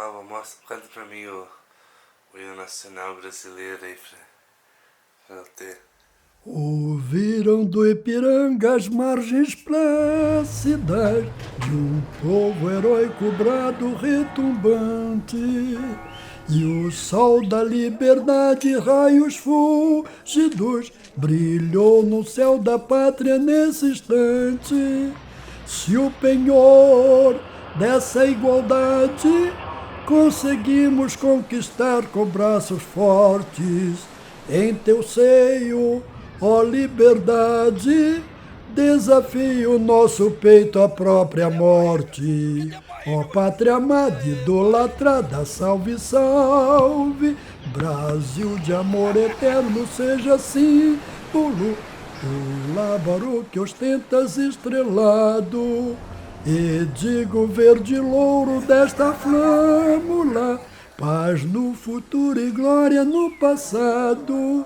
Alba, mostra, canta pra mim o hino nacional brasileiro aí pra eu ter. Ouviram do Ipiranga as margens plácidas de um povo heróico brado retumbante. E o sol da liberdade, raios fúlgidos, brilhou no céu da pátria nesse instante. Se o penhor dessa igualdade conseguimos conquistar com braços fortes, em teu seio, ó liberdade, desafio nosso peito à própria morte. Ó pátria amada, idolatrada, salve, salve, Brasil de amor eterno, seja símbolo o lábaro que ostentas estrelado, e digo verde louro desta flâmula, paz no futuro e glória no passado.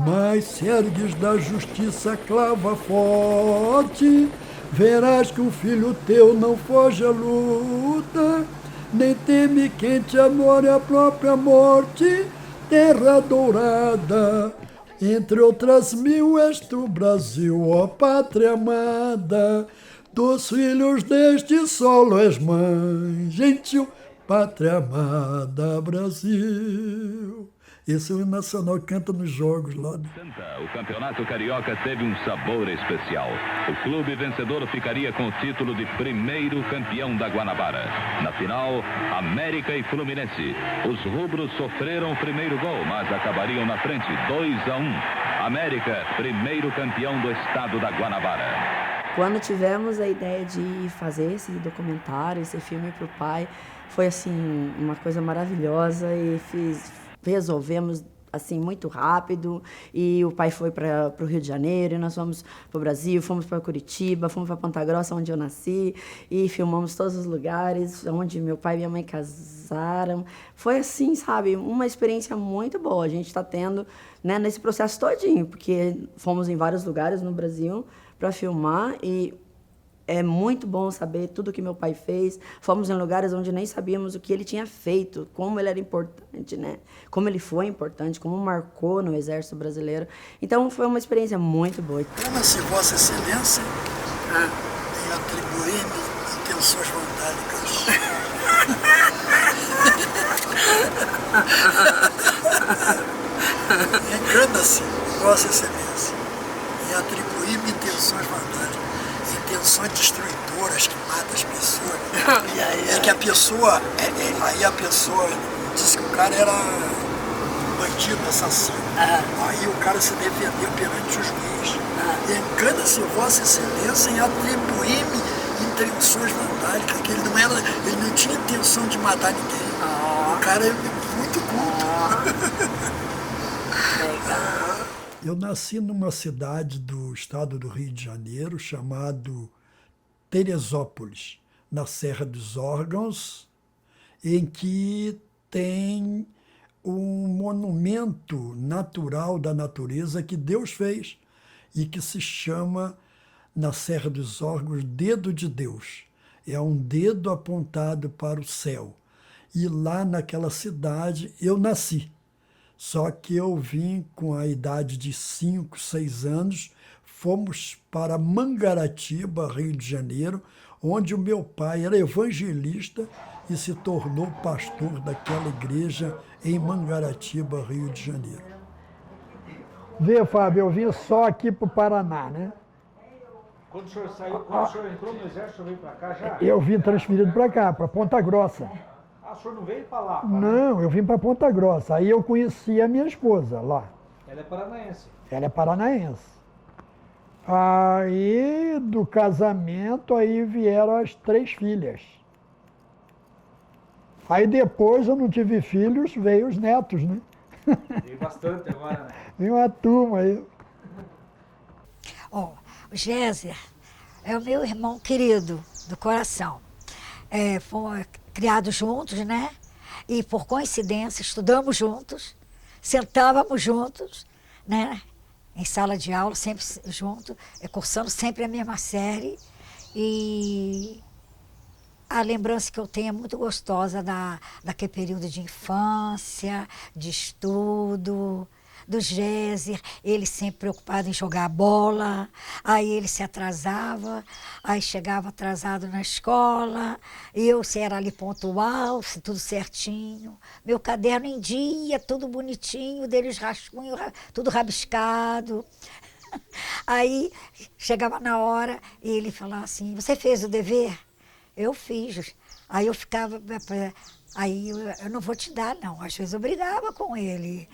Mas se ergues da justiça a clava forte, verás que um filho teu não foge à luta, nem teme quente amor e a própria morte. Terra dourada, entre outras mil, és tu, Brasil, ó pátria amada. Dos filhos deste solo és mãe, gentil pátria amada, Brasil. Esse é o hino nacional que canta nos jogos lá. O campeonato carioca teve um sabor especial. O clube vencedor ficaria com o título de primeiro campeão da Guanabara. Na final, América e Fluminense. Os rubros sofreram o primeiro gol, mas acabariam na frente, 2-1. América, primeiro campeão do estado da Guanabara. Quando tivemos a ideia de fazer esse documentário, esse filme para o pai, foi assim uma coisa maravilhosa e resolvemos assim muito rápido, e o pai foi para o Rio de Janeiro, e nós fomos para o Brasil, fomos para Curitiba, fomos para Ponta Grossa, onde eu nasci, e filmamos todos os lugares onde meu pai e minha mãe casaram. Foi assim, sabe, uma experiência muito boa. A gente está tendo, né, nesse processo todinho, porque fomos em vários lugares no Brasil para filmar, e é muito bom saber tudo que meu pai fez. Fomos em lugares onde nem sabíamos o que ele tinha feito, como ele era importante, né? Como ele foi importante, como marcou no Exército Brasileiro. Então, foi uma experiência muito boa. Chama-se Vossa Excelência em atribuir-me intenções vandálicas. Engana-se, Vossa Excelência, em atribuir-me intenções vandálicas. Intenções destruidoras que matam as pessoas. É que a pessoa, aí a pessoa disse que o cara era bandido, assassino. Aí o cara se defendeu perante o juiz. Engana-se Vossa Excelência em atribuir-me intenções vandálicas, que ele não tinha intenção de matar ninguém. O cara é muito culto. Eu nasci numa cidade do estado do Rio de Janeiro, chamado Teresópolis, na Serra dos Órgãos, em que tem um monumento natural da natureza que Deus fez e que se chama, na Serra dos Órgãos, Dedo de Deus. É um dedo apontado para o céu. E lá naquela cidade eu nasci. Só que eu vim com a idade de 5, 6 anos, fomos para Mangaratiba, Rio de Janeiro, onde o meu pai era evangelista e se tornou pastor daquela igreja em Mangaratiba, Rio de Janeiro. Vê, Fábio, eu vim só aqui para o Paraná, né? Quando o senhor saiu, quando o senhor entrou no exército, veio para cá já? Eu vim transferido para cá, para Ponta Grossa. Ah, o senhor não veio para lá? Não, eu vim para Ponta Grossa. Aí eu conheci a minha esposa lá. Ela é paranaense? Ela é paranaense. Aí, do casamento, aí vieram as 3 filhas. Aí depois eu não tive filhos, veio os netos, né? Veio bastante agora, né? Veio uma turma aí. O Géser é o meu irmão querido do coração. Fomos criados juntos, né? E por coincidência estudamos juntos, sentávamos juntos, né? Em sala de aula, sempre juntos, cursando sempre a mesma série. E A lembrança que eu tenho é muito gostosa daquele período de infância, de estudo, do Géser, ele sempre preocupado em jogar bola, aí ele se atrasava, aí chegava atrasado na escola, eu se era ali pontual, se tudo certinho, meu caderno em dia, tudo bonitinho, dele os rascunhos, tudo rabiscado. Aí chegava na hora e ele falava assim, você fez o dever? Eu fiz. Aí eu ficava, aí eu não vou te dar, não. Às vezes eu brigava com ele,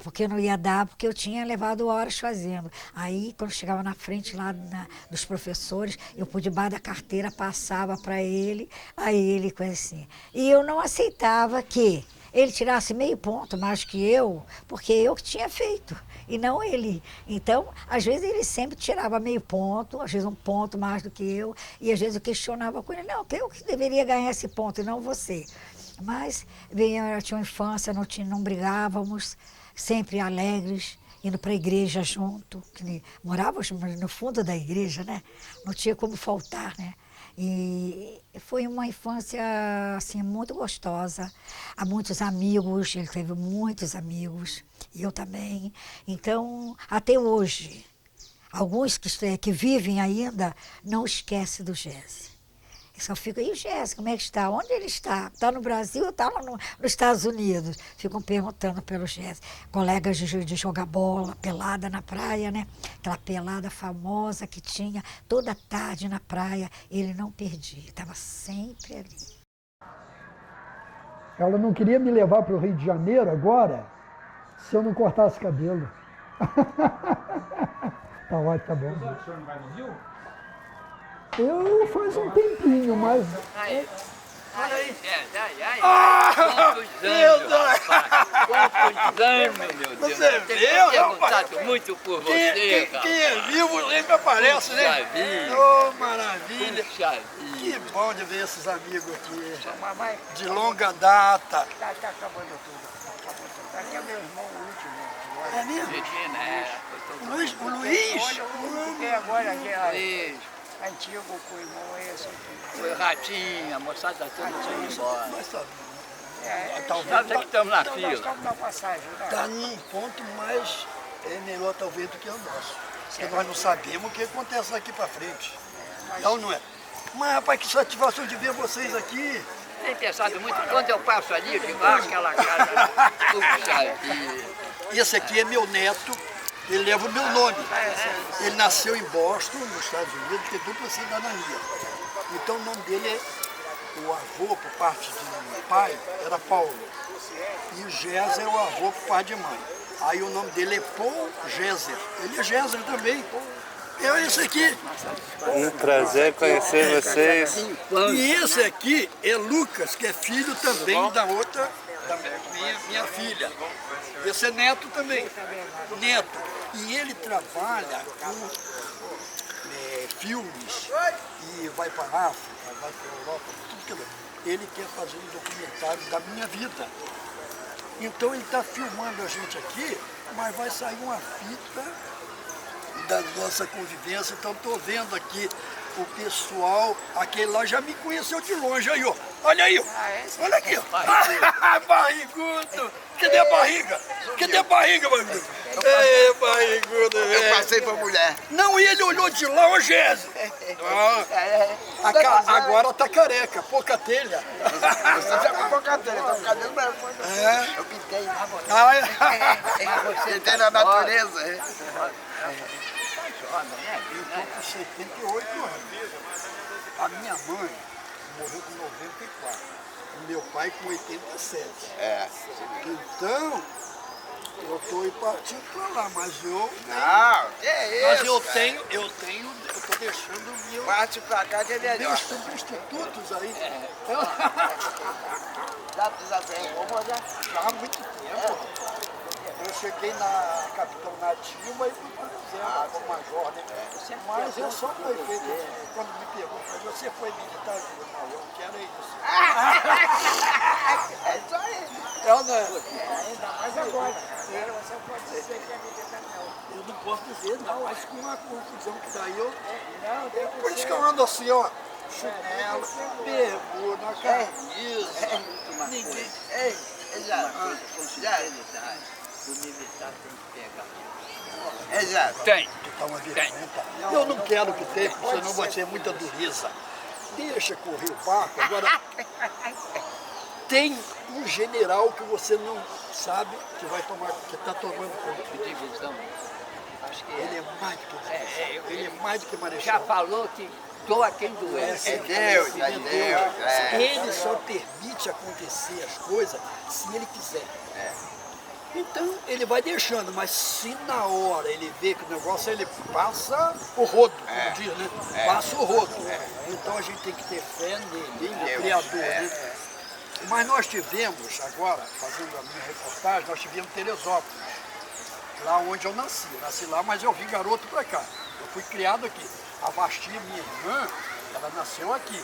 porque eu não ia dar, porque eu tinha levado horas fazendo. Aí, quando chegava na frente lá dos professores, eu por debaixo da carteira passava para ele, aí ele coisa assim. E eu não aceitava que ele tirasse meio ponto mais que eu, porque eu que tinha feito, e não ele. Então, às vezes ele sempre tirava meio ponto, às vezes um ponto mais do que eu, e às vezes eu questionava com ele, não, eu que deveria ganhar esse ponto e não você. Mas eu tinha uma infância, não brigávamos, sempre alegres, indo para a igreja junto, que morávamos no fundo da igreja, né? Não tinha como faltar, né? E foi uma infância assim, muito gostosa, há muitos amigos, ele teve muitos amigos, e eu também. Então, até hoje, alguns que vivem ainda não esquecem do Géser. Eu só fico, e o Géser, como é que está? Onde ele está? Está no Brasil ou está lá nos Estados Unidos? Ficam perguntando pelo Géser. Colegas de jogar bola, pelada na praia, né? Aquela pelada famosa que tinha toda tarde na praia, ele não perdia, estava sempre ali. Ela não queria me levar para o Rio de Janeiro agora, se eu não cortasse cabelo. Tá ótimo, tá bom. O senhor não vai no Rio? Eu faz um tempinho, mas... Olha aí. Quantos anos, meu Deus. Você viu, rapaz? Muito por você, quem é vivo sempre aparece, né? vida. Oh, maravilha. Puxa vida. Que bom de ver esses amigos aqui. De longa data. Tá acabando tudo. Aqui é meu irmão, o último. É mesmo? Regina, O Luiz? Olha, o único que é agora aqui é Luiz, antigo com o irmão, é esse aqui. foi Ratinho, a moçada tá toda indo embora. Nós sabemos. Nós é que estamos na Então, nós fila. estamos na passagem, né? Está num ponto mais melhor talvez do que o nosso. Porque nós não sabemos o que acontece daqui para frente. Não é? Mas, rapaz, que satisfação de ver vocês aqui. Tem pensado muito, quando eu passo ali, eu digo, aquela casa, puxa vida. Esse aqui é meu neto, ele leva o meu nome. Ele nasceu em Boston, nos Estados Unidos, tem dupla cidadania. Então o nome dele o avô, por parte de pai, era Paulo. E o Géser é o avô, por parte de mãe. Aí o nome dele é Paul Géser. Ele é Géser também. É esse aqui. Um prazer conhecer vocês. E esse aqui é Lucas, que é filho também da outra, da minha filha. Esse é neto também. Neto. E ele trabalha com filmes e vai para a África, vai para a Europa, tudo que ele quer fazer um documentário da minha vida. Então ele está filmando a gente aqui, mas vai sair uma fita da nossa convivência. Então estou vendo aqui o pessoal, aquele lá já me conheceu de longe aí, ó. Olha aí, ó. Olha aqui, ó. Barrigudo. Cadê a barriga? Cadê a barriga, barrigudo? É, barrigudo, velho. Eu passei pra mulher. Não, ele olhou de lá, ô Géser. Agora tá careca, pouca telha. Você já com pouca telha, tá com cabelo mesmo. Eu pintei. Pintei na natureza. Eu tô com 78 anos. A minha mãe morreu com 94. Meu pai com 87. Então, eu estou partindo para lá, mas eu... Não, que é Mas isso? eu tô deixando meu... Parte pra cá que é melhor. Meus substitutos aí. Já tem, vamos olhar. Já há muito tempo. Eu cheguei na Capitão Nativa e fui para o Zé, como major, né? Mas eu só fui feito. Quando me perguntam, você foi militar? Eu digo, não, eu quero isso. É isso aí. Eu não. Ainda mais agora. Você pode dizer que é militar, não. Eu não posso dizer, não, mas com uma confusão que daí eu... Não, Por isso que eu ando assim, ó. chinelo, bermuda, camisa. Ninguém. Exato. O militar tem que pegar. Exato. Tem. Tá uma vergonha. Eu não quero que tenha, porque senão vai ser muita dureza. Deixa correr o barco. Agora, tem um general que você não sabe que vai tomar, que está tomando conta. De divisão. Acho que Ele é mais do que ele é mais do que marechal. já falou que doa quem doer. É Deus. Ele só permite acontecer as coisas se ele quiser. Então ele vai deixando, mas se na hora ele vê que o negócio ele passa o rodo, como diz, né? Passa o rodo. Então a gente tem que ter fé nele, no Criador. Né? Mas nós tivemos, agora, fazendo a minha reportagem, nós tivemos Teresópolis, lá onde eu nasci. Eu nasci lá, mas eu vim garoto para cá. Eu fui criado aqui. A Vasti, minha irmã, ela nasceu aqui.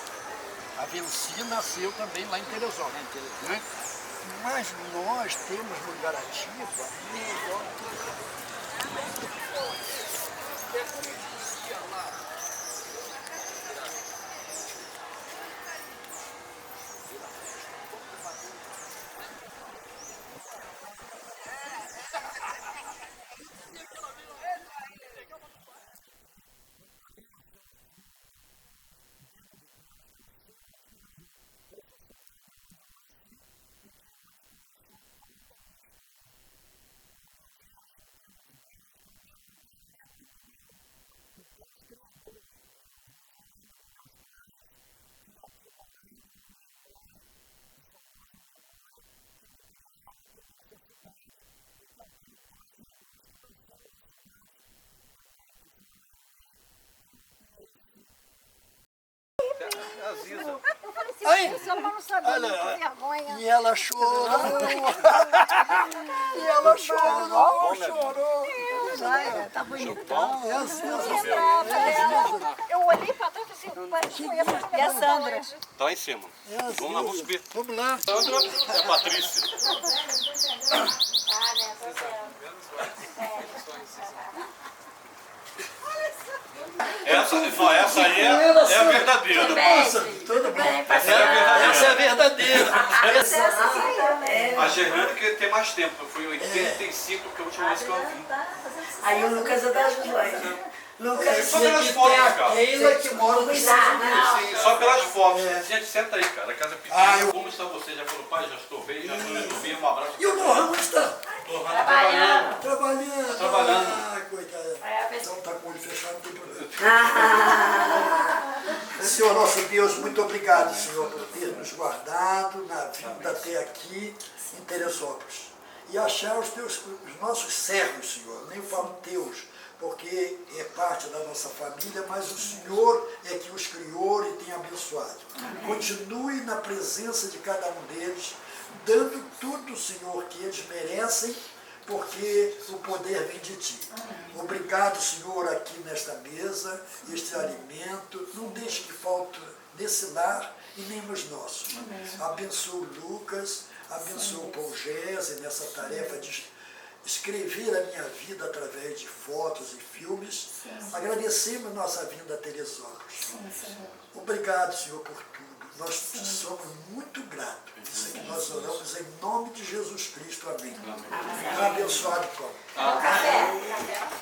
A Venci nasceu também lá em Teresópolis. Né? Mas nós temos no Garatiba a melhor Só pra não saber, com vergonha. E ela chorou. E ela chorou. Tá bonitão. É assim, Eu olhei pra trás e assim, parece que conheço. E a Sandra? Tá lá em cima. Vamos lá, vamos subir. Vamos lá. Sandra é a Patrícia. Essa aí é a verdadeira. Tudo bem. Essa é a verdadeira. Essa é a verdadeira. A Gerlane que tem mais tempo. Foi em 85 que é a última vez que eu vi. Aí o Lucas é das duas. Lucas Só pelas fotos, cara. Keila que mora nos Estados Unidos. Só pelas fotos. Gente, senta aí, cara. A casa é pequena. Como está você? Já falou, pai? Já estou bem, já estou bem. Um abraço. E o Lohan está? Trabalhando. Trabalhando. Ah, coitado. Então está com o olho fechado, não tem problema. Senhor nosso Deus, muito obrigado, Senhor, por ter nos guardado na vida até aqui em Teresópolis. E achar os nossos servos, Senhor, nem falo teus, porque é parte da nossa família, mas o Senhor é que os criou e tem abençoado. Continue na presença de cada um deles, dando tudo, Senhor, que eles merecem, porque o poder vem de Ti. Obrigado, Senhor, aqui nesta mesa, este alimento. Não deixe que falte nesse lar e nem nos nossos. Abençoa o Lucas, abençoa o Paul Gese nessa tarefa de escrever a minha vida através de fotos e filmes. Agradecemos nossa vinda a Teresópolis. Obrigado, Senhor, por tudo. Nós somos muito gratos. Isso é que nós oramos em nome de Jesus Cristo. Amém. Abençoado, Paulo.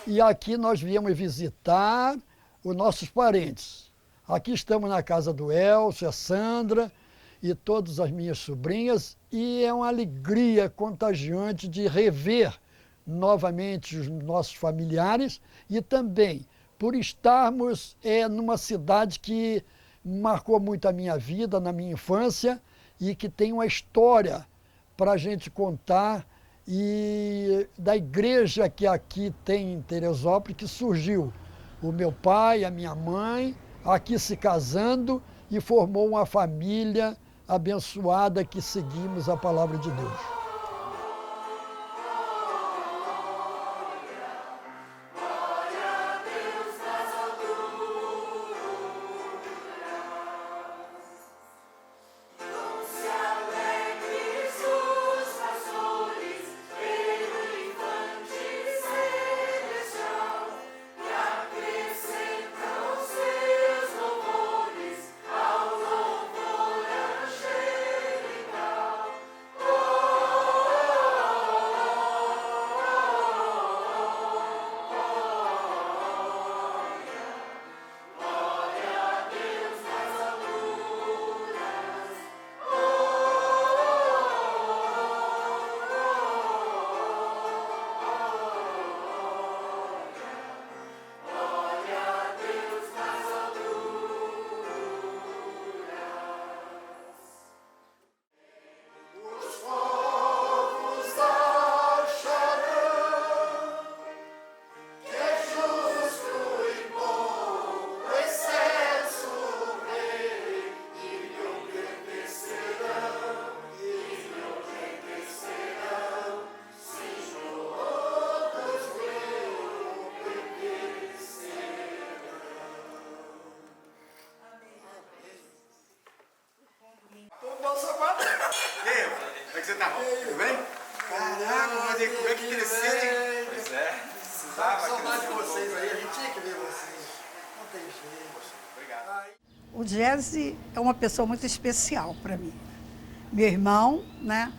E aqui nós viemos visitar os nossos parentes. Aqui estamos na casa do Elcio, a Sandra e todas as minhas sobrinhas. E é uma alegria contagiante de rever novamente os nossos familiares e também por estarmos numa cidade que marcou muito a minha vida, na minha infância, e que tem uma história para a gente contar, e da igreja que aqui tem em Teresópolis, que surgiu o meu pai, a minha mãe, aqui se casando, e formou uma família abençoada que seguimos a palavra de Deus. que você tá? Tudo bem? Caraca, como é que cresceram, hein? Pois é. Precisava. Saudade de vocês aí, a gente tinha que ver vocês. Não tem jeito. Obrigado. O Jesse é uma pessoa muito especial para mim. Meu irmão, né?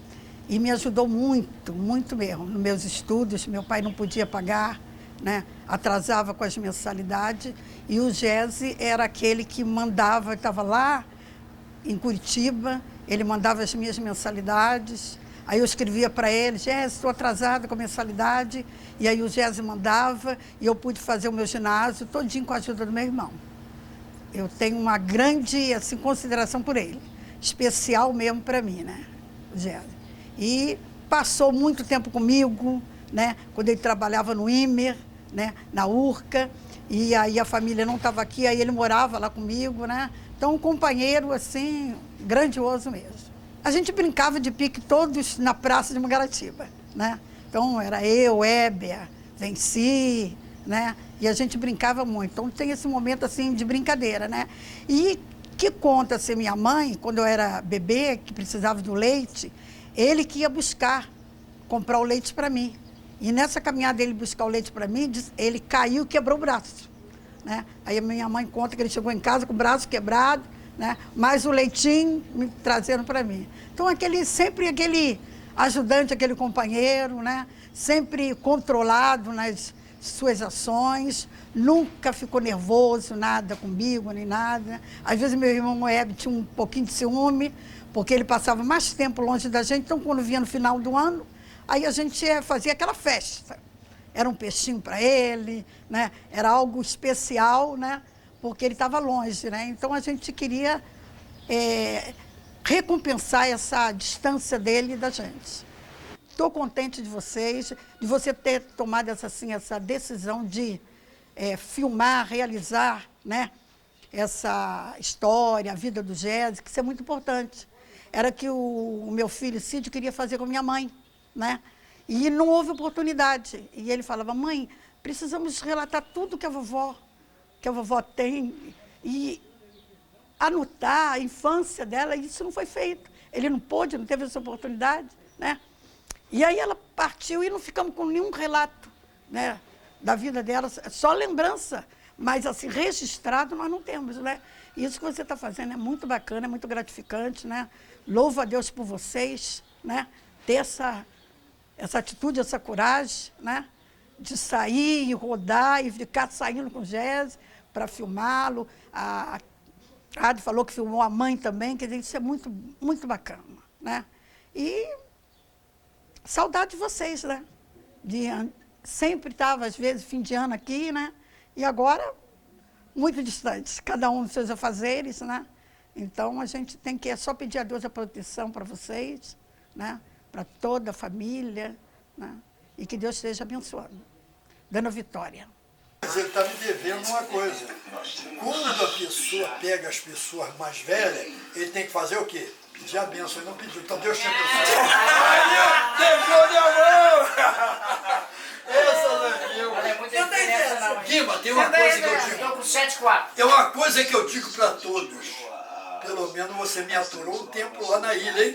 E me ajudou muito, muito mesmo, nos meus estudos. Meu pai não podia pagar, né? Atrasava com as mensalidades. E o Jesse era aquele que mandava, estava lá em Curitiba, ele mandava as minhas mensalidades. Aí eu escrevia para ele, Jesse, estou atrasada com a mensalidade. E aí o Jesse mandava e eu pude fazer o meu ginásio todinho com a ajuda do meu irmão. Eu tenho uma grande assim, consideração por ele, especial mesmo para mim, né, o Jesse. E passou muito tempo comigo, né, quando ele trabalhava no Imer, né, na Urca, e aí a família não estava aqui, aí ele morava lá comigo, né. Então, um companheiro, assim, grandioso mesmo. A gente brincava de pique todos na praça de Mangaratiba, né. Então, era eu, Hébia, Venci, né, e a gente brincava muito. Então, tem esse momento, assim, de brincadeira, né. E que conta, assim, minha mãe, quando eu era bebê, que precisava do leite, ele que ia buscar, comprar o leite para mim. E nessa caminhada dele buscar o leite para mim, ele caiu e quebrou o braço, né? Aí a minha mãe conta que ele chegou em casa com o braço quebrado, né? Mais o leitinho me trazendo para mim. Então, sempre aquele ajudante, aquele companheiro, né? Sempre controlado nas suas ações, nunca ficou nervoso, nada comigo, nem nada. Às vezes meu irmão Hebe tinha um pouquinho de ciúme, porque ele passava mais tempo longe da gente, então quando vinha no final do ano, aí a gente fazia aquela festa. Era um peixinho para ele, né? Era algo especial, né? Porque ele estava longe, né? Então a gente queria recompensar essa distância dele e da gente. Estou contente de vocês, de você ter tomado essa decisão de filmar, realizar, né? Essa história, a vida do Jesse, que isso é muito importante. Era que o meu filho, Cid, queria fazer com a minha mãe, né? E não houve oportunidade. E ele falava, mãe, precisamos relatar tudo que a vovó tem e anotar a infância dela, e isso não foi feito. Ele não pôde, não teve essa oportunidade, né? E aí ela partiu e não ficamos com nenhum relato, né, da vida dela, só lembrança, mas assim, registrado nós não temos, né? Isso que você está fazendo é muito bacana, é muito gratificante, né? Louvo a Deus por vocês, né? Ter essa atitude, essa coragem, né? De sair e rodar e ficar saindo com o Jesse para filmá-lo. A Adi falou que filmou a mãe também, quer dizer, isso é muito, muito bacana, né? E saudade de vocês, né? Sempre estava, às vezes, fim de ano aqui, né? E agora, muito distantes, cada um dos seus afazeres, né? Então, a gente tem que só pedir a Deus a proteção para vocês, né? Para toda a família, né? E que Deus esteja abençoando, dando vitória. Mas ele está me devendo uma coisa. Quando a pessoa pega as pessoas mais velhas, ele tem que fazer o quê? Pedir a bênção. Ele não pediu. Então Deus te abençoe. Aí, deixou de amor! Essa daqui, Olha, é muita diferença não. Guima, tem uma coisa que eu digo. Estou com 7-4. É uma coisa que eu digo para todos. Pelo menos você me aturou um tempo lá na ilha, hein?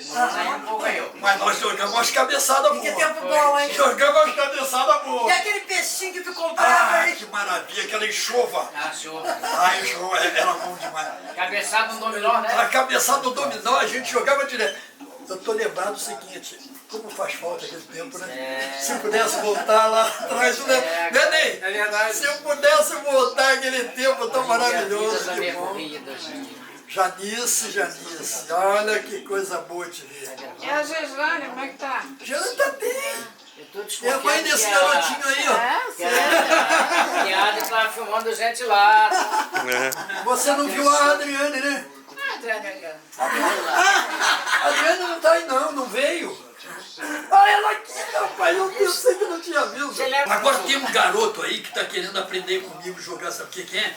Um pouco aí, ó. Mas nós jogamos umas cabeçadas boas. Que tempo bom, hein? Jogamos umas cabeçadas boas. E aquele peixinho que tu comprava, Ah, hein? que maravilha, aquela enxova. Ah, senhor. Ai, enxova, era bom demais. Cabeçado no dominó, né? A cabeçada do dominó, a gente jogava direto. Eu tô lembrado do seguinte, como faz falta aquele tempo, né? Se eu pudesse voltar lá atrás, né? Neném, É verdade. se eu pudesse voltar aquele tempo tão maravilhoso, que bom. Janice, olha que coisa boa te ver. E a Gislane, como é que tá? Jana tá bem. Eu tô É a desconfiando mãe desse que garotinho aí, ó. que a Adri tá filmando gente lá. Você não viu a Adriane, né? A Adriana não tá aí não veio. Ah, ela aqui, rapaz, eu pensei que não tinha visto. Agora tem um garoto aí que tá querendo aprender comigo jogar, sabe o que é?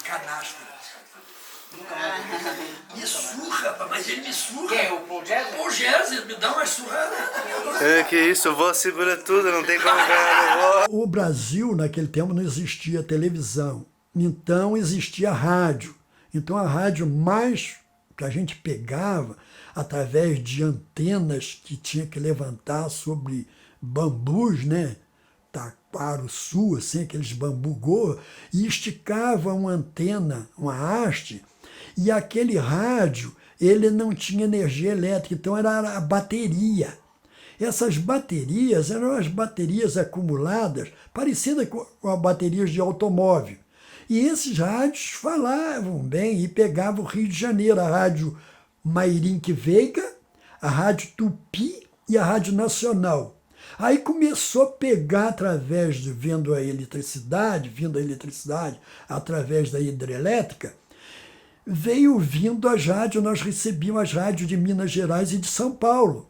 Canastra. Me surra, rapaz, mas ele me surra. Quem? O Paul Jesse? O Jesse me dá uma surrada. Que isso, a vó segura tudo, não tem como ganhar a vó. O Brasil, naquele tempo, não existia televisão. Então, existia rádio. Então, a rádio mais que a gente pegava, através de antenas que tinha que levantar sobre bambus, né? Taquaruçu, assim, aqueles bambu-go, e esticava uma antena, uma haste, e aquele rádio, ele não tinha energia elétrica, então era a bateria. Essas baterias eram as baterias acumuladas, parecidas com as baterias de automóvel. E esses rádios falavam bem e pegavam o Rio de Janeiro, a Rádio Mairinque Veiga, a Rádio Tupi e a Rádio Nacional. Aí começou a pegar através de vindo a eletricidade através da hidrelétrica, veio vindo as rádios, nós recebíamos as rádios de Minas Gerais e de São Paulo.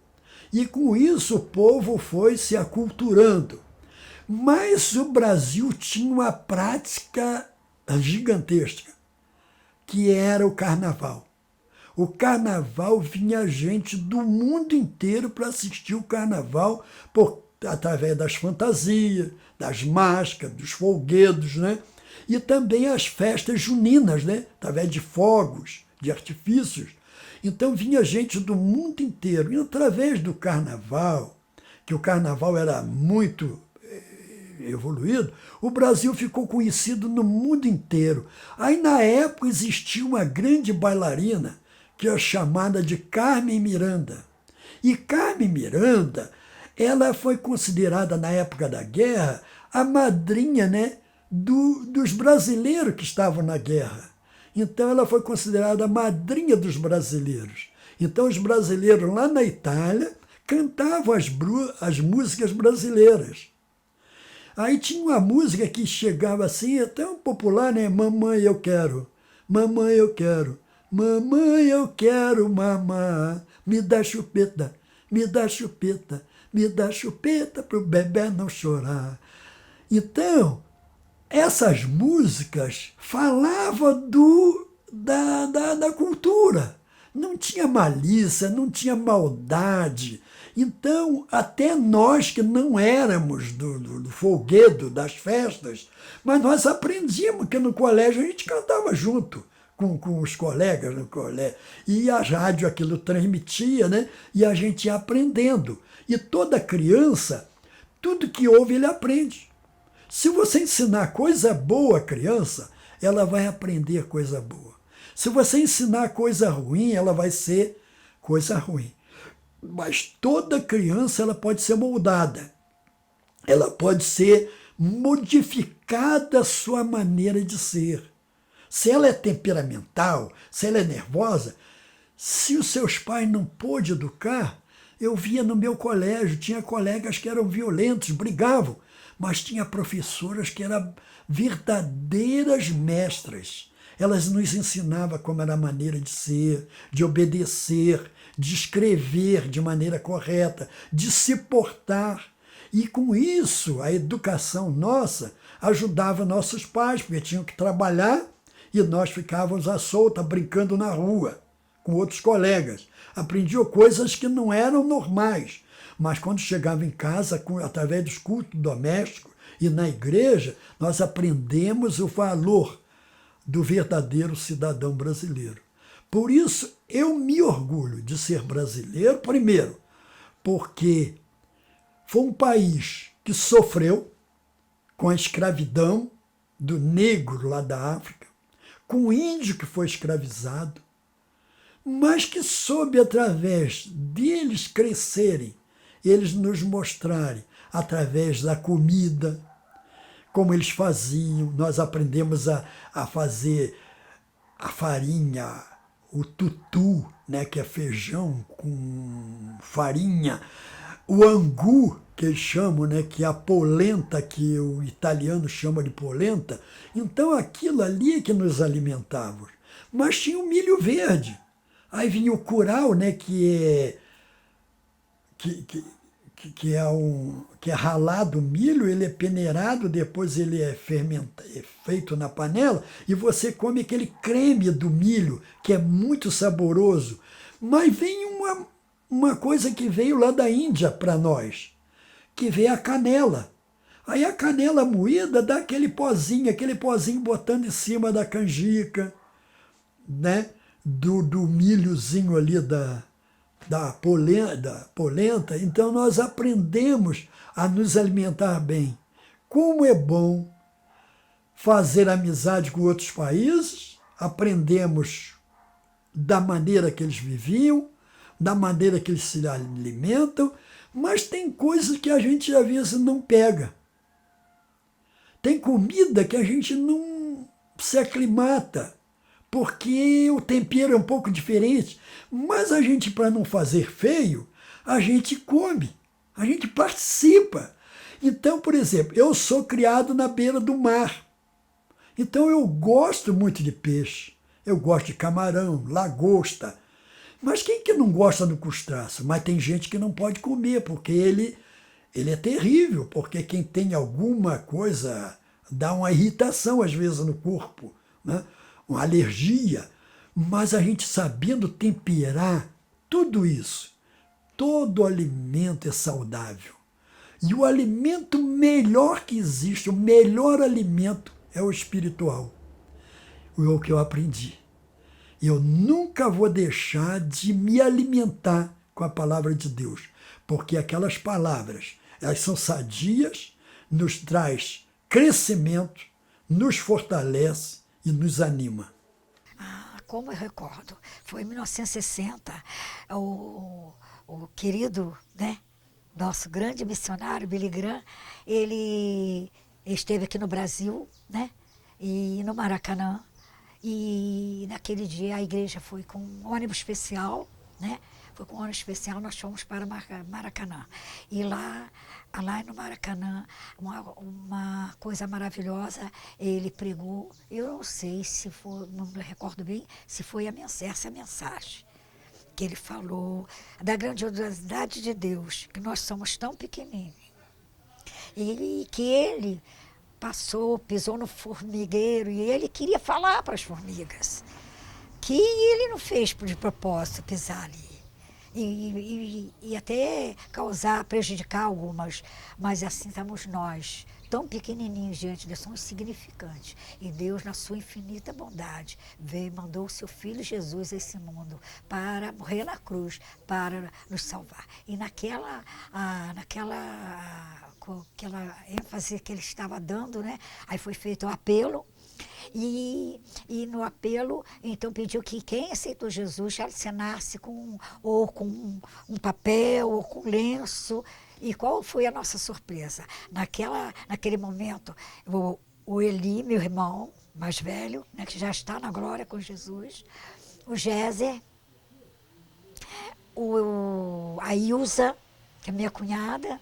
E com isso o povo foi se aculturando. Mas o Brasil tinha uma prática gigantesca, que era o carnaval. O carnaval vinha gente do mundo inteiro para assistir o carnaval através das fantasias, das máscaras, dos folguedos, né? E também as festas juninas, né? Através de fogos, de artifícios. Então vinha gente do mundo inteiro. E através do carnaval, que o carnaval era muito evoluído, o Brasil ficou conhecido no mundo inteiro. Aí, na época, existia uma grande bailarina, que é chamada de Carmen Miranda. E Carmen Miranda, ela foi considerada, na época da guerra, a madrinha, né, dos brasileiros que estavam na guerra. Então, ela foi considerada a madrinha dos brasileiros. Então, os brasileiros lá na Itália cantavam as músicas brasileiras. Aí tinha uma música que chegava assim, até um popular, né? Mamãe, eu quero, mamãe, eu quero, mamãe, eu quero mamar, me dá chupeta, me dá chupeta, me dá chupeta pro bebê não chorar. Então, essas músicas falavam da cultura. Não tinha malícia, não tinha maldade. Então, até nós que não éramos do folguedo, das festas, mas nós aprendíamos que no colégio a gente cantava junto com os colegas no colégio. E a rádio aquilo transmitia, né? E a gente ia aprendendo. E toda criança, tudo que ouve, ele aprende. Se você ensinar coisa boa à criança, ela vai aprender coisa boa. Se você ensinar coisa ruim, ela vai ser coisa ruim. Mas toda criança ela pode ser moldada. Ela pode ser modificada a sua maneira de ser. Se ela é temperamental, se ela é nervosa, se os seus pais não pôde educar, eu via no meu colégio, tinha colegas que eram violentos, brigavam, mas tinha professoras que eram verdadeiras mestras. Elas nos ensinavam como era a maneira de ser, de obedecer, de escrever de maneira correta, de se portar. E com isso, a educação nossa ajudava nossos pais, porque tinham que trabalhar e nós ficávamos à solta, brincando na rua com outros colegas. Aprendiam coisas que não eram normais, mas quando chegava em casa, através dos cultos domésticos e na igreja, nós aprendemos o valor do verdadeiro cidadão brasileiro. Por isso, eu me orgulho de ser brasileiro, primeiro, porque foi um país que sofreu com a escravidão do negro lá da África, com o índio que foi escravizado, mas que soube, através deles crescerem, eles nos mostrarem, através da comida, como eles faziam. Nós aprendemos a fazer a farinha, o tutu, né, que é feijão com farinha, o angu, que eles chamam, né, que é a polenta, que o italiano chama de polenta. Então aquilo ali é que nos alimentava. Mas tinha o milho verde. Aí vinha o curau, né, que é ralado o milho, ele é peneirado, depois ele é feito na panela, e você come aquele creme do milho, que é muito saboroso. Mas vem uma coisa que veio lá da Índia para nós, que veio a canela. Aí a canela moída dá aquele pozinho botando em cima da canjica, né? Do milhozinho ali da polenta, então nós aprendemos a nos alimentar bem. Como é bom fazer amizade com outros países, aprendemos da maneira que eles viviam, da maneira que eles se alimentam, mas tem coisas que a gente às vezes não pega. Tem comida que a gente não se aclimata, porque o tempero é um pouco diferente, mas a gente, para não fazer feio, a gente come, a gente participa. Então, por exemplo, eu sou criado na beira do mar, então eu gosto muito de peixe, eu gosto de camarão, lagosta, mas quem que não gosta do crustáceo? Mas tem gente que não pode comer, porque ele é terrível, porque quem tem alguma coisa dá uma irritação às vezes no corpo, né? Uma alergia, mas a gente sabendo temperar tudo isso, todo alimento é saudável. E o alimento melhor que existe, o melhor alimento é o espiritual. É o que eu aprendi. Eu nunca vou deixar de me alimentar com a palavra de Deus, porque aquelas palavras, elas são sadias, nos traz crescimento, nos fortalece e nos anima. Como eu recordo, foi em 1960, o querido, né, nosso grande missionário, Billy Graham, ele esteve aqui no Brasil, né, e no Maracanã, e naquele dia a igreja foi com um ônibus especial, né, foi com um ônibus especial, nós fomos para Maracanã. E lá no Maracanã, uma coisa maravilhosa, ele pregou, eu não sei se foi, não me recordo bem, se foi essa mensagem que ele falou, da grandiosidade de Deus, que nós somos tão pequenininhos. E que ele pisou no formigueiro, e ele queria falar para as formigas, que ele não fez de propósito pisar ali. E até prejudicar algumas, mas assim estamos nós, tão pequenininhos diante de Deus, são insignificantes. E Deus, na sua infinita bondade, veio e mandou o seu Filho Jesus a esse mundo para morrer na cruz, para nos salvar. E naquela ênfase que ele estava dando, né? Aí foi feito o apelo. E no apelo, então, pediu que quem aceitou Jesus já assinasse com um papel ou com lenço. E qual foi a nossa surpresa? Naquele momento, o Eli, meu irmão mais velho, né, que já está na glória com Jesus, o Géser, a Ilza, que é minha cunhada,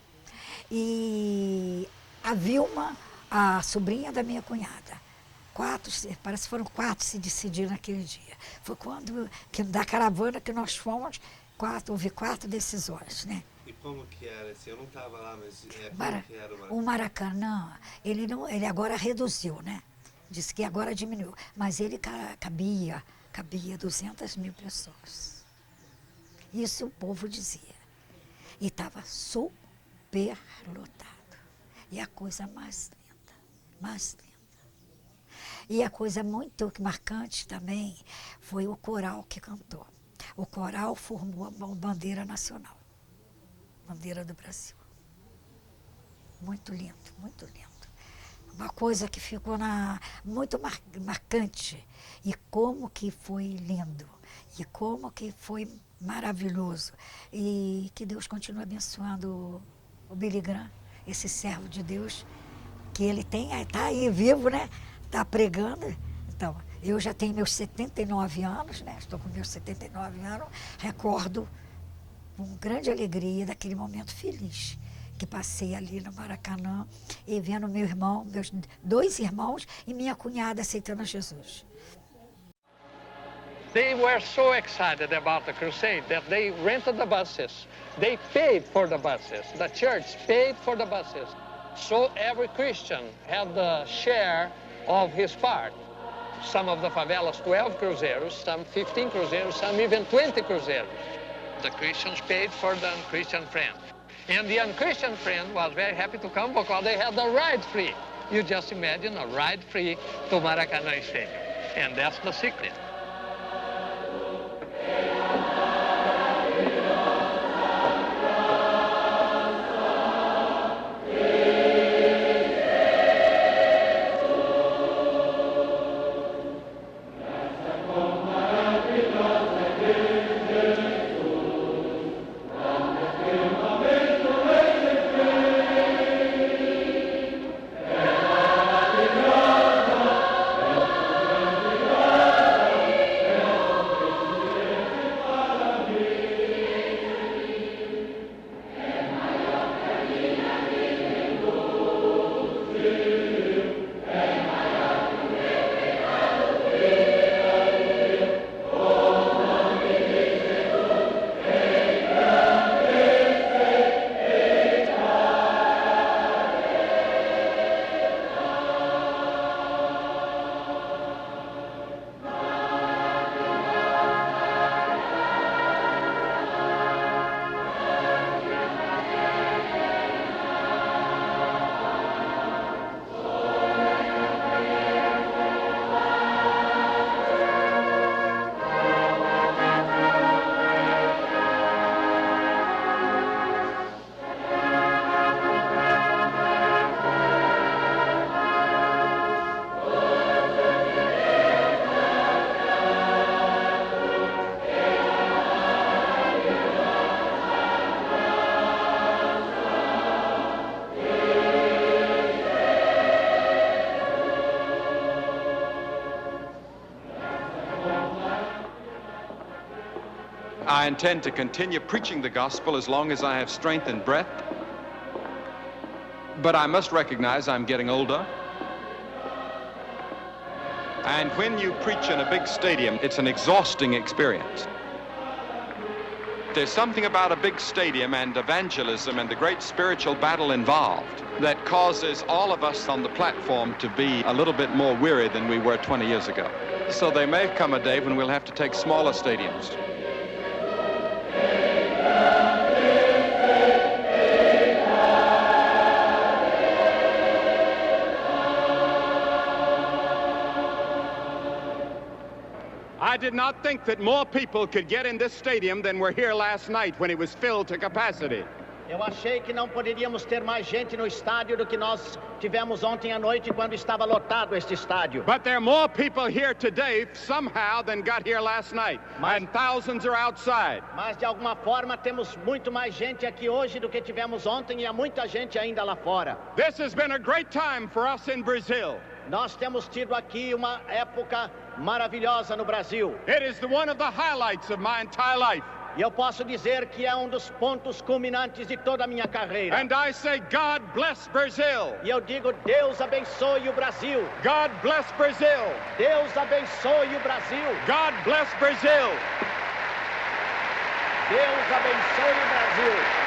e a Vilma, a sobrinha da minha cunhada. Parece que foram 4 se decidiram naquele dia. Foi da caravana que nós fomos, houve 4 decisões, né? E como que era? Assim, eu não estava lá, mas como que era o Maracanã? Ele agora reduziu, né? Disse que agora diminuiu. Mas ele cabia 200.000 pessoas. Isso o povo dizia. E estava super lotado. E a coisa mais linda. E a coisa muito marcante também foi o coral que cantou. O coral formou a bandeira nacional, bandeira do Brasil. Muito lindo, muito lindo. Uma coisa que ficou muito marcante. E como que foi lindo, e como que foi maravilhoso. E que Deus continue abençoando o Billy Graham, esse servo de Deus, que ele está aí vivo, né? Está pregando. Então, eu já tenho meus 79 anos, né? Estou com meus 79 anos, recordo com grande alegria daquele momento feliz que passei ali no Maracanã e vendo meu irmão, meus 2 irmãos e minha cunhada aceitando a Jesus. They were so excited about the crusade that they rented the buses. They paid for the buses. The church paid for the buses. So every Christian had the share of his part. Some of the favelas, 12 cruzeiros, some 15 cruzeiros, some even 20 cruzeiros. The Christians paid for the unchristian friend. And the unchristian friend was very happy to come because they had the ride free. You just imagine a ride free to Maracanã Stadium. And that's the secret. I intend to continue preaching the gospel as long as I have strength and breath. But I must recognize I'm getting older. And when you preach in a big stadium, it's an exhausting experience. There's something about a big stadium and evangelism and the great spiritual battle involved that causes all of us on the platform to be a little bit more weary than we were 20 years ago. So there may come a day when we'll have to take smaller stadiums. I did not think that more people could get in this stadium than were here last night when it was filled to capacity. Eu achei que não poderíamos ter mais gente no estádio do que nós tivemos ontem à noite quando estava lotado este estádio. But there are more people here today somehow than got here last night, and thousands are outside. Mas de alguma forma temos muito mais gente aqui hoje do que tivemos ontem e há muita gente ainda lá fora. This has been a great time for us in Brazil. Nós temos tido aqui uma época maravilhosa no Brasil. It is one of the highlights of my entire life. E eu posso dizer que é dos pontos culminantes de toda a minha carreira. And I say, God bless Brazil. E eu digo, Deus abençoe o Brasil. God bless Brazil. Deus abençoe o Brasil. God bless Brazil. Deus abençoe o Brasil.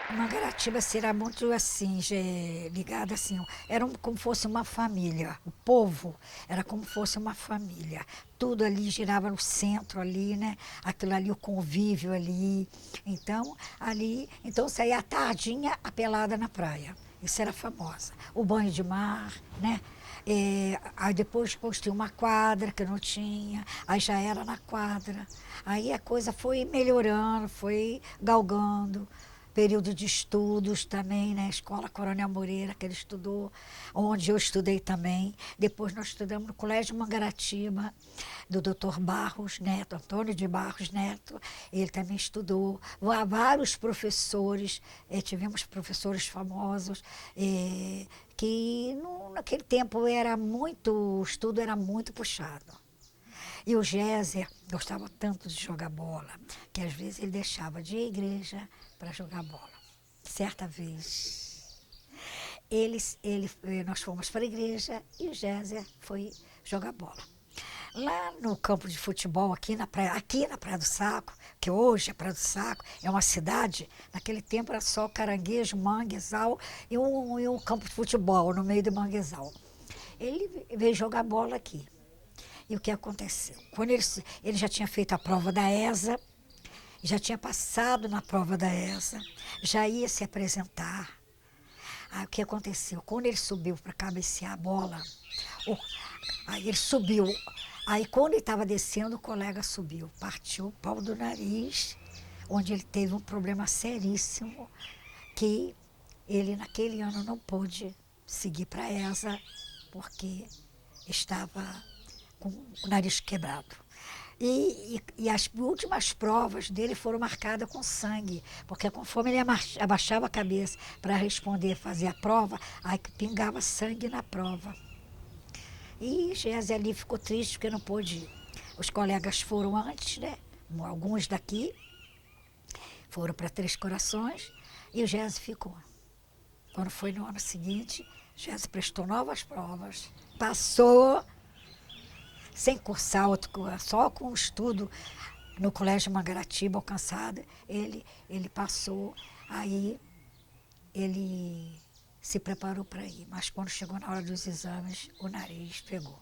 Mangaratiba será muito assim, ligada assim, era como fosse uma família. O povo era como fosse uma família. Tudo ali girava no centro ali, né? Aquilo ali, o convívio ali. Então, saía à tardinha a pelada na praia. Isso era famosa. O banho de mar, né? Aí depois tinha uma quadra que não tinha, aí já era na quadra. Aí a coisa foi melhorando, foi galgando. Período de estudos também, né? Escola Coronel Moreira, que ele estudou, onde eu estudei também. Depois nós estudamos no Colégio Mangaratiba, do Dr. Barros Neto, Antônio de Barros Neto. Ele também estudou. Há vários professores, tivemos professores famosos, que naquele tempo o estudo era muito puxado. E o Géser gostava tanto de jogar bola, que às vezes ele deixava de ir à igreja para jogar bola. Certa vez, nós fomos para a igreja e o Géser foi jogar bola. Lá no campo de futebol, aqui na Praia do Saco, que hoje a Praia do Saco é uma cidade, naquele tempo era só Caranguejo, Manguezal e um campo de futebol no meio do Manguezal. Ele veio jogar bola aqui. E o que aconteceu? Quando ele já tinha feito a prova da ESA, já tinha passado na prova da ESA, já ia se apresentar. Aí o que aconteceu? Quando ele subiu para cabecear a bola, aí ele subiu. Aí quando ele estava descendo, o colega subiu, partiu o pau do nariz, onde ele teve um problema seríssimo, que ele naquele ano não pôde seguir para a ESA, porque estava com o nariz quebrado. E as últimas provas dele foram marcadas com sangue, porque conforme ele abaixava a cabeça para responder, fazer a prova, aí pingava sangue na prova. E Géser ali ficou triste porque não pôde ir. Os colegas foram antes, né? Alguns daqui foram para Três Corações e o Géser ficou. Quando foi no ano seguinte, Géser prestou novas provas, passou sem cursar, só com estudo no Colégio Mangaratiba, alcançado, ele passou, aí ele se preparou para ir, mas quando chegou na hora dos exames, o nariz pegou.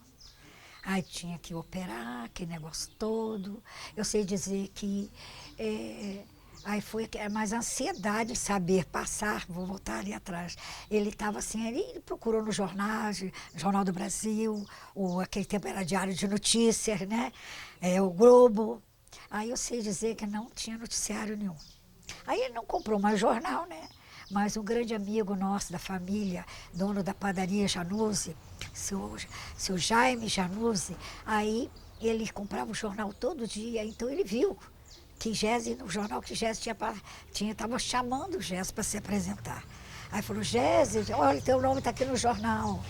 Aí tinha que operar, aquele negócio todo. Eu sei dizer que aí foi mais ansiedade de saber passar, vou voltar ali atrás. Ele estava assim, ele procurou nos jornais, Jornal do Brasil, aquele tempo era Diário de Notícias, né? O Globo. Aí eu sei dizer que não tinha noticiário nenhum. Aí ele não comprou mais jornal, né? Mas um grande amigo nosso da família, dono da padaria Januzzi, seu Jaime Januzzi, aí ele comprava o jornal todo dia, então ele viu que Géser, no jornal que Géser estava chamando o Géser para se apresentar. Aí falou, Géser, olha, teu nome está aqui no jornal.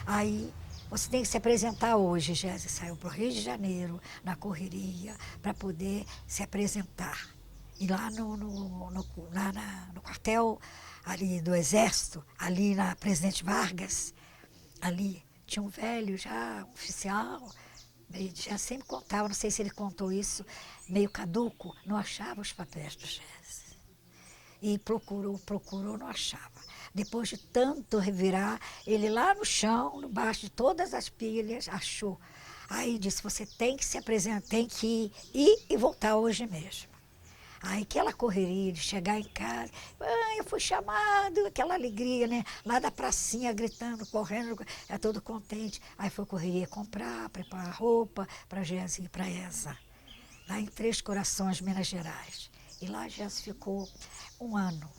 Aí você tem que se apresentar hoje. Gési saiu para o Rio de Janeiro, na correria, para poder se apresentar. E lá no quartel ali do Exército, ali na Presidente Vargas, ali tinha um velho já, um oficial, ele já sempre contava, não sei se ele contou isso, meio caduco, não achava os papéis do Gési. E procurou, não achava. Depois de tanto revirar, ele lá no chão, embaixo de todas as pilhas, achou. Aí disse, você tem que se apresentar, tem que ir e voltar hoje mesmo. Aí aquela correria de chegar em casa, eu fui chamado, aquela alegria, né? Lá da pracinha, gritando, correndo, todo contente. Aí foi correria comprar, preparar roupa para Gési e para Eza. Lá em Três Corações, Minas Gerais. E lá Gési ficou 1 ano.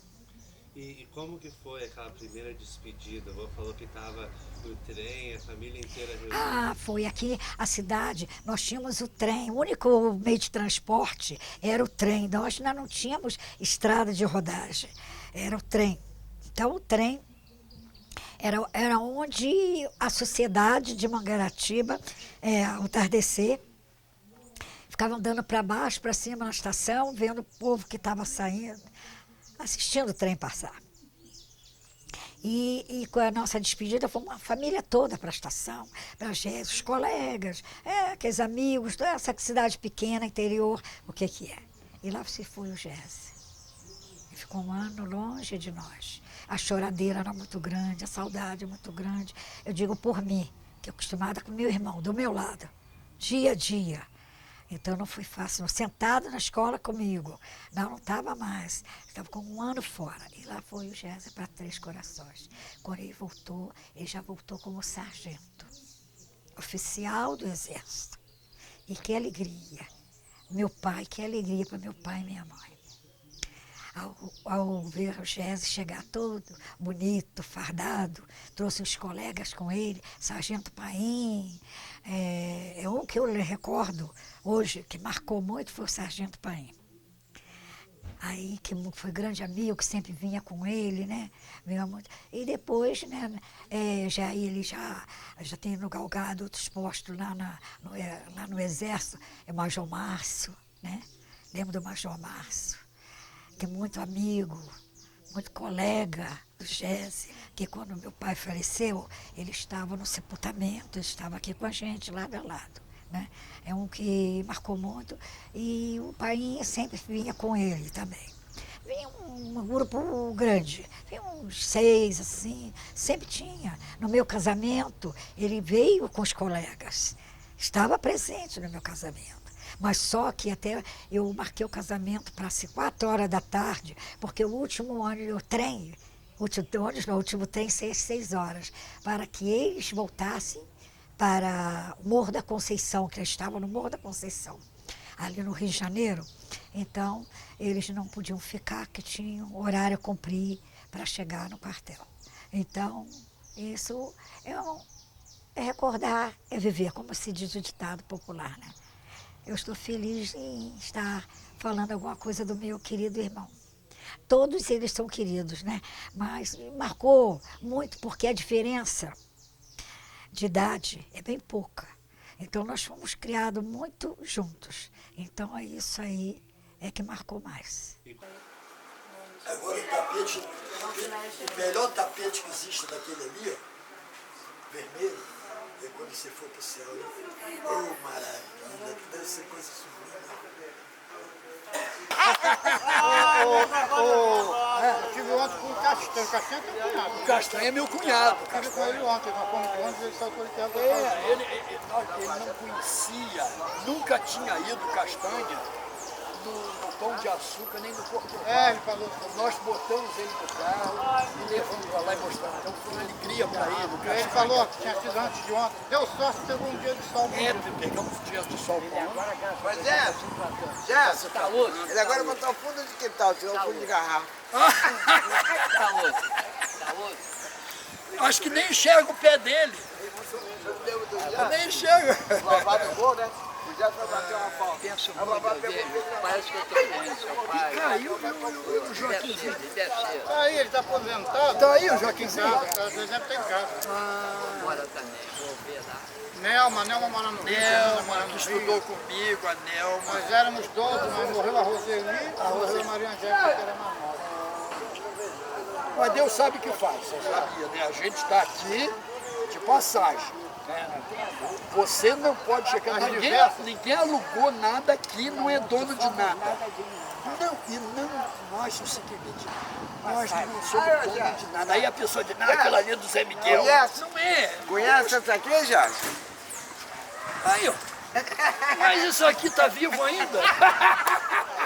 E como que foi aquela primeira despedida? A avó falou que estava no trem, a família inteira reunida. Ah, foi aqui, a cidade, nós tínhamos o trem, o único meio de transporte era o trem. Nós ainda não tínhamos estrada de rodagem, era o trem. Então o trem era onde a sociedade de Mangaratiba, ao entardecer, ficava andando para baixo, para cima na estação, vendo o povo que estava saindo, assistindo o trem passar. E com a nossa despedida, foi uma família toda para a estação, para Gési, os colegas, aqueles amigos, toda essa cidade pequena, interior, o que é. E lá se foi o Gési. Ele ficou 1 ano longe de nós. A choradeira era muito grande, a saudade muito grande. Eu digo por mim, que eu acostumada com meu irmão, do meu lado, dia a dia. Então não foi fácil, sentado na escola comigo. Não estava mais. Estava com 1 ano fora. E lá foi o Gési para Três Corações. Quando ele voltou, ele já voltou como sargento, oficial do Exército. E que alegria. Meu pai, que alegria para meu pai e minha mãe. Ao ver o Gési chegar todo bonito, fardado, trouxe os colegas com ele, Sargento Paim. Um que eu recordo hoje, que marcou muito, foi o Sargento Paim. Aí, que foi grande amigo, que sempre vinha com ele, né? Vinha muito. E depois, né, ele já tem galgado outros postos lá no Exército, Major Márcio, né? Lembro do Major Márcio, que é muito amigo, muito colega do Gési, que quando meu pai faleceu, ele estava no sepultamento, ele estava aqui com a gente, lado a lado. Né? É um que marcou muito, e o pai sempre vinha com ele também. Vinha um grupo grande, vinha uns 6, assim, sempre tinha. No meu casamento, ele veio com os colegas, estava presente no meu casamento. Mas só que até eu marquei o casamento para ser 4 horas da tarde, porque o último ônibus, o último trem 6 horas, para que eles voltassem para o Morro da Conceição, que eles estavam no Morro da Conceição, ali no Rio de Janeiro. Então, eles não podiam ficar, que tinham horário a cumprir para chegar no quartel. Então, isso é recordar, é viver, como se diz o ditado popular, né? Eu estou feliz em estar falando alguma coisa do meu querido irmão. Todos eles são queridos, né? Mas marcou muito porque a diferença de idade é bem pouca. Então nós fomos criados muito juntos. Então é isso aí que marcou mais. Agora o melhor tapete que existe daquele ali, vermelho, é quando você for pro céu. Oh, maravilha, que deve ser coisa sublime. Eu tive ontem com o Castanho. O Castanho é teu cunhado. O Castanho é meu cunhado. Eu tive com ele ontem, nós fomos com ônibus, ele saiu com ele. Ele não conhecia, nunca tinha ido Castanha no Pão de Açúcar, nem no Porto. Ele falou. Nós botamos ele no carro e levamos para lá e mostramos. Então foi uma alegria para ele. Ele falou que tinha sido antes de ontem. Deu sorte, pegou um dia de sol. Pegamos um dia de sol bom. Mas Zé, tá louco? Ele agora botou o fundo de quintal, tirou o fundo de garrafa. Tá louco? Tá louco? Acho que nem enxerga o pé dele. Nem enxerga. Lavado gol, né? Já vai bater uma falta. Penso muito, eu vejo. Parece que eu estou vendo seu pai. Caiu o Joaquim. Deve ser. Tá aí, ele tá aposentado. Tá aí o Joaquim. Às vezes deve ter em casa. Agora também, vou ver lá. Nelma mora no Rio. Nelma, que estudou comigo, a Nelma. Nós éramos 12, mas morreu a Roseli, morreu a Maria Angélica, que era mais nova. Mas Deus sabe o que faz, você sabia, né? A gente está aqui de passagem. Né? Você não pode chegar... Ninguém alugou nada aqui, não é dono de nada. Não, e não acho o seguinte, nós não somos donos de nada. Aí a pessoa diz, não, aquilo ali é do Zé Miguel. Conhece? Não é. Conhece essa aqui, Jorge? Aí, ó. Mas isso aqui tá vivo ainda?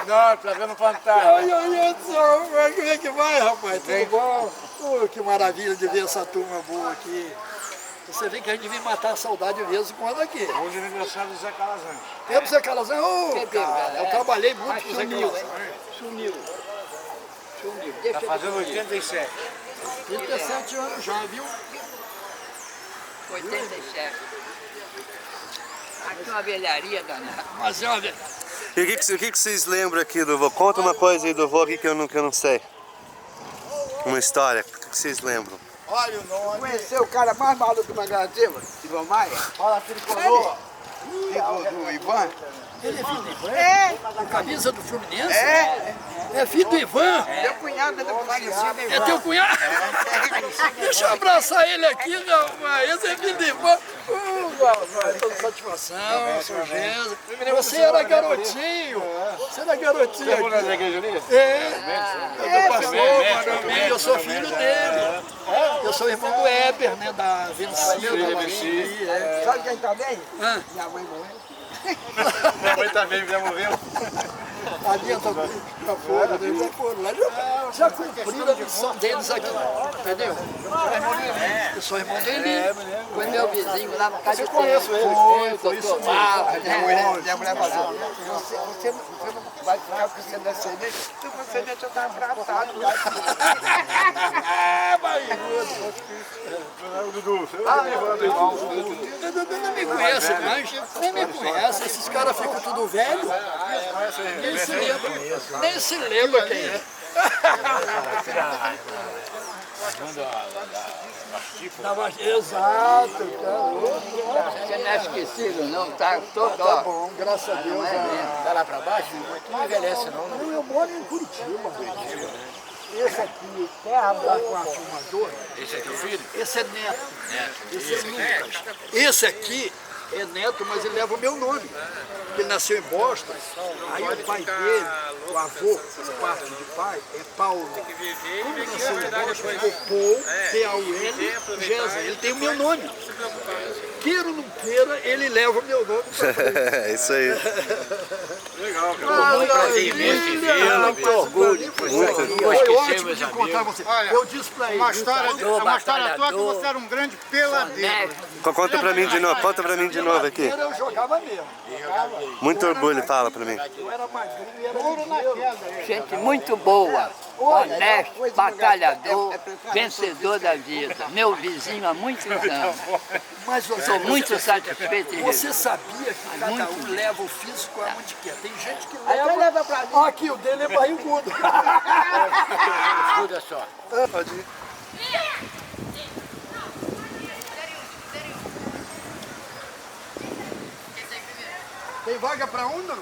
Não, tá vendo fantasma. Olha só, como é que vai, rapaz? Tudo bom? Oh, que maravilha de ver essa turma boa aqui. Você vê que a gente vem matar a saudade de vez em quando aqui. Hoje é aniversário do Zé Calazans. É do Zé Calazans? Ô, cara, eu trabalhei muito com o Zé Calazans. Sumiu. Tá fazendo 87. 37 anos já, viu? 87. Aqui é uma velharia danada. Mas é uma velharia. E o que vocês lembram aqui do vô? Conta uma coisa aí do vô aqui que eu não sei. Uma história, o que vocês lembram? Olha o nome. Conheceu o cara mais maluco do Mangaratiba? Ivan Maia? Fala, tricolor. Filho do Ivan? Ele é filho do Ivan? É. A camisa do Fluminense? É. É filho do Ivan? Teu cunhado é do falecido Ivan. É teu cunhado? Deixa eu abraçar ele aqui, rapaz. Esse é filho do Ivan. Toda satisfação, São Gênesis. Você era garotinho. Você era garotinho. Você foi na igreja ali? Eu sou filho dele. Eu sou irmão do Éber, né? Da Vinci. Sabe quem tá bem? Minha mãe morreu. Minha mãe também já morreu. Ali já foram, né? Já foram lá. Já cumpriram a missão deles aqui. Entendeu? Eu sou irmão dele. Foi meu vizinho lá na casa Eu conheço ele. Foi isso mesmo. Minha mulher falou, você não vai ficar com esse descendente? Se você deixa eu estar abraçado. O Dudu, Não me conhece mais, nem me conhece. Esses caras ficam tudo velho. Nem se lembra. Nem se lembra quem é. Exato, Você não é esquecido, não, tá todo. Tá bom, graças a Deus. tá lá pra baixo? Não envelhece, não. Não, eu moro em Curitiba. Esse aqui, terra lá com a filmadora. Esse é teu filho? Esse é neto. Esse é Lucas. Esse aqui é neto, mas ele leva o meu nome. Ele nasceu em Boston. Aí o pai dele, o avô, por parte de pai, é Paulo. Como nasceu em Boston, ficou Paul, P-A-U-L, Gesa. Ele tem o meu nome. Queira ou não queira, ele leva o meu nome. É isso aí. Legal, cara. Muito prazer imenso de vê-lo. Muito orgulho. Foi ótimo de encontrar você. Eu disse pra ele. Uma história tua que você era um grande peladeiro. Conta pra mim de novo, conta pra mim de novo aqui. Eu jogava mesmo. Muito orgulho, fala pra mim. Eu era magrinho e era mineiro. Gente muito boa, honesto, batalhador, vencedor da vida. Meu vizinho há muitos anos. Mas você, Sou muito satisfeito em Você ver. sabia que cada um leva o físico aonde quer. Tem gente que Aí leva... leva pra mim. Aqui, o dele é barrigudo. Olha só. Pode ir. Tem vaga pra um, não?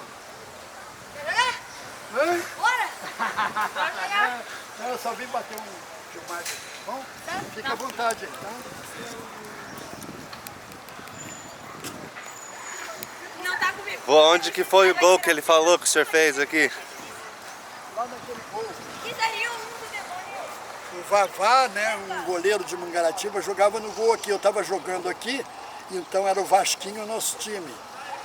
Hein? Bora! Não, eu só vim bater filmagem. Bom? Fica à vontade aí, tá? Não tá comigo. Onde que foi o gol que ele falou que o senhor fez aqui? Lá naquele gol. Que daí do demônio? O Vavá, né, um goleiro de Mangaratiba, jogava no gol aqui. Eu estava jogando aqui, então era o Vasquinho o nosso time.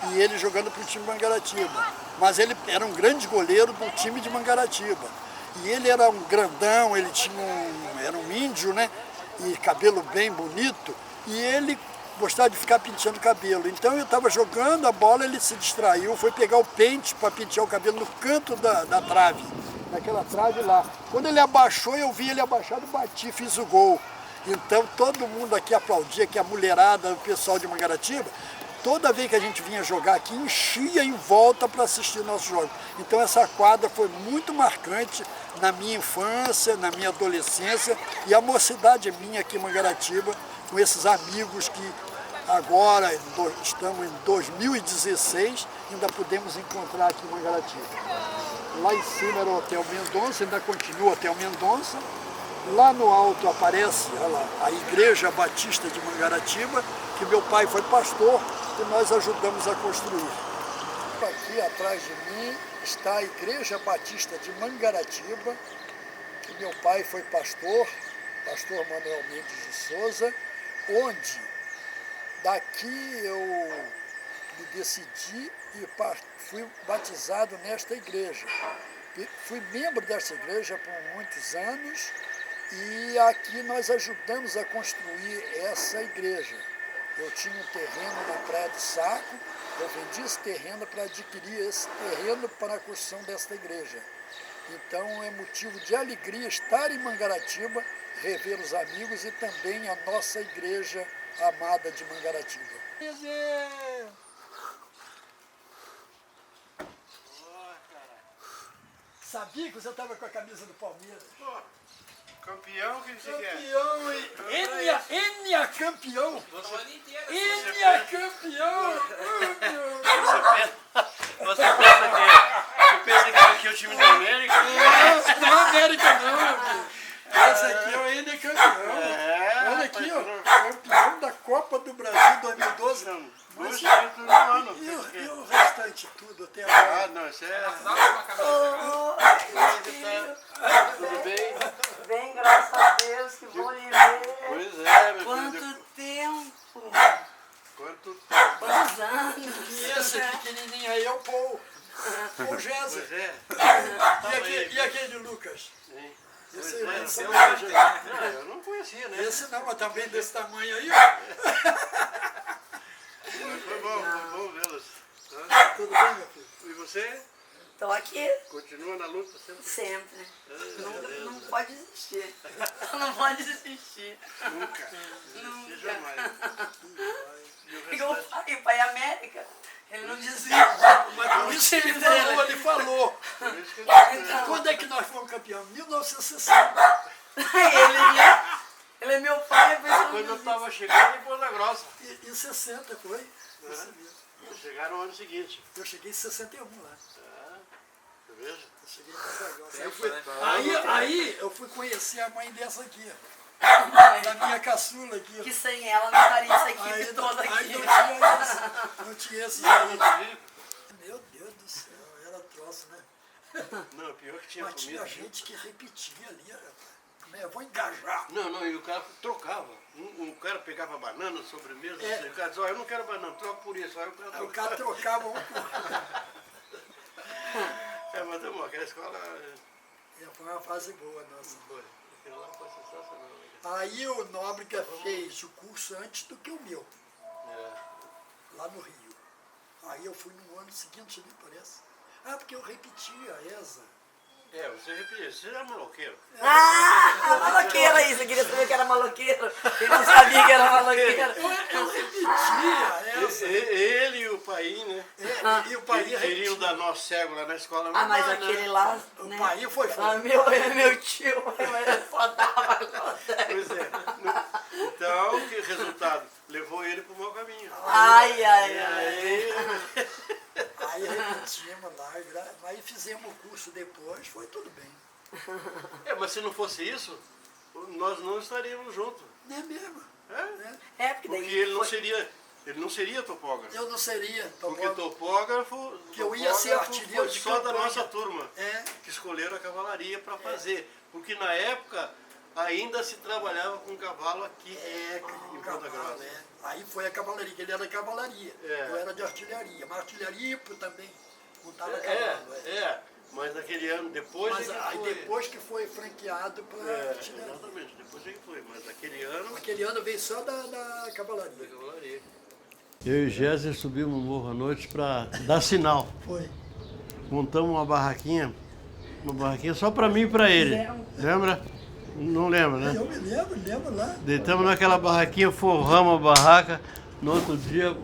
E ele jogando para o time de Mangaratiba. Mas ele era um grande goleiro do time de Mangaratiba. E ele era um grandão, ele tinha era um índio, né? E cabelo bem bonito. E ele gostava de ficar penteando o cabelo. Então eu estava jogando a bola, ele se distraiu, foi pegar o pente para pentear o cabelo no canto da trave. Naquela trave lá. Quando ele abaixou, eu vi ele abaixado, bati, fiz o gol. Então todo mundo aqui aplaudia, que a mulherada, o pessoal de Mangaratiba, toda vez que a gente vinha jogar aqui, enchia em volta para assistir nossos jogos. Então essa quadra foi muito marcante na minha infância, na minha adolescência e a mocidade minha aqui em Mangaratiba, com esses amigos que agora estamos em 2016, ainda podemos encontrar aqui em Mangaratiba. Lá em cima era o Hotel Mendonça, ainda continua o Hotel Mendonça. Lá no alto aparece a Igreja Batista de Mangaratiba, que meu pai foi pastor e nós ajudamos a construir. Aqui atrás de mim está a Igreja Batista de Mangaratiba, que meu pai foi pastor Manuel Mendes de Souza, onde daqui eu me decidi e fui batizado nesta igreja. Fui membro dessa igreja por muitos anos e aqui nós ajudamos a construir essa igreja. Eu tinha um terreno na Praia do Saco, eu vendi esse terreno para adquirir esse terreno para a construção desta igreja. Então é motivo de alegria estar em Mangaratiba, rever os amigos e também a nossa igreja amada de Mangaratiba. Sabia que você estava com a camisa do Palmeiras? Campeão, o que você quer? Campeão, Enia campeão! Enia campeão! Você pensa que aqui é o time da América? Não é América não, meu filho. Esse aqui é o Enia campeão. Olha aqui, ó, campeão da Copa do Brasil 2012. Mas, e o restante tudo até agora? Ah, não, isso é... Tudo bem? Bem, graças a Deus, que bom lhe ver. Pois é, meu Quanto filho. tempo! Quanto tempo? Quantos anos? E esse pequenininho aí é o Paul Gésser. Pois é. E aquele Lucas? Sim. Esse Pois aí, é, esse eu não conhecia, né? Esse não, mas também desse tamanho aí, ó. Foi bom vê-los. Tudo bem, meu filho? E você? Estou aqui. Continua na luta sempre? Sempre. Não pode desistir. Não pode desistir. Nunca. Nunca. Jamais. Igual o pai América. Ele não desiste. Mas por isso que ele falou. Quando é que nós fomos campeão? 1960. Ele é meu pai. Quando eu estava chegando em Ponta Grossa. Em 60 foi. Chegaram no ano seguinte. Eu cheguei em 61 lá. Você veja? Eu cheguei em Ponta Grossa. Aí eu fui conhecer a mãe dessa aqui, da minha caçula aqui. Que sem ela não estaria isso aqui toda aqui. Aí não tinha isso aí. Meu Deus do céu, era troço, né? Não, pior que tinha mas comida. tinha gente que repetia ali, rapaz. Eu vou engajar. Não, e o cara trocava. Um cara pegava banana, sobremesa, assim, o cara dizia, eu não quero banana, troca por isso. Aí o cara trocava um por mas amor, aquela escola... Foi uma fase boa nossa. Foi. Aquilo lá foi sensacional. Aí o Nóbrega fez o curso antes do que o meu. Lá no Rio. Aí eu fui no ano seguinte, me parece. Porque eu repetia a ESA. Você repetia, você era maloqueiro. Maloqueiro aí, você queria saber que era maloqueiro? Ele não sabia que era maloqueiro. Eu repetia essa. Ele e o Paim, né? E o Paim queriam dar nó cego lá na escola. Mas aquele lá... O Paim foi meu tio, mas só dava Pois é. Então, que resultado? Levou ele pro mau caminho. Ai. Aí repetimos lá, aí fizemos o curso depois, foi tudo bem. Mas se não fosse isso, nós não estaríamos juntos. Não é mesmo? Porque ele não seria topógrafo. Eu não seria topógrafo. Porque topógrafo que eu ia ser artilheiro de só da nossa turma que escolheram a cavalaria para fazer. Porque na época ainda se trabalhava com cavalo aqui em Ponta Grossa. Aí foi a cavalaria, que ele era de cavalaria. Eu era de artilharia, mas artilharia também montava cavalo. Mas naquele ano, depois depois que foi franqueado para artilharia. Exatamente, depois que foi, mas naquele ano... Aquele ano veio só da cavalaria. Eu e Gésser subimos o morro à noite para dar sinal. Foi. Montamos uma barraquinha só para mim e para ele. Lembra? Não lembra, né? Eu me lembro lá. Deitamos naquela barraquinha, forramos a barraca. No outro dia,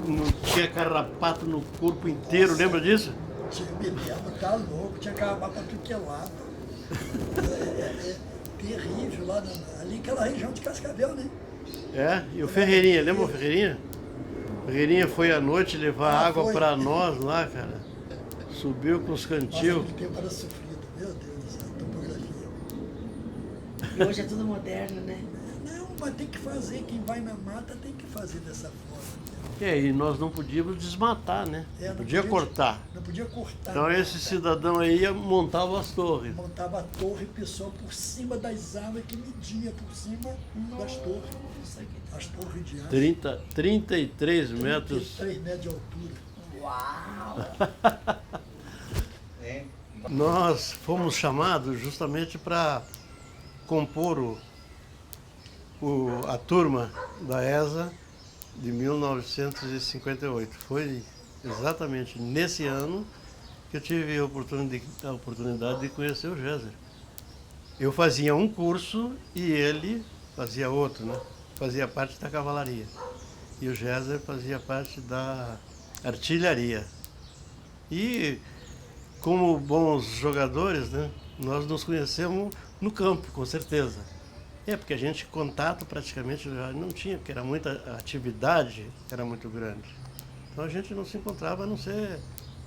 não tinha carrapato no corpo inteiro, lembra disso? Me lembro, tá louco, tinha carrapato pra tudo que é lado. É terrível lá, ali naquela região de Cascavel, né? É, e o Ferreirinha, lembra o Ferreirinha? O Ferreirinha foi à noite levar água pra nós lá, cara. Subiu com os cantil. Nossa, aquele tempo era sofrido, meu Deus do céu, topografia. E hoje é tudo moderno, né? Não, mas tem que fazer, quem vai na mata tem que fazer dessa forma. E nós não podíamos desmatar, né? Não podia cortar. Não podia cortar. Então esse cidadão aí montava as torres. Montava a torre, o pessoal por cima das árvores que media por cima das torres. As torres de aço. 33 metros. 33 metros de altura. Uau! Nós fomos chamados justamente para compor a turma da ESA de 1958. Foi exatamente nesse ano que eu tive a oportunidade de conhecer o Géser. Eu fazia um curso e ele fazia outro, né? Fazia parte da cavalaria. E o Géser fazia parte da artilharia. E como bons jogadores, né, nós nos conhecemos no campo, com certeza. Porque a gente, contato praticamente já não tinha, porque era muita atividade, era muito grande. Então a gente não se encontrava a não ser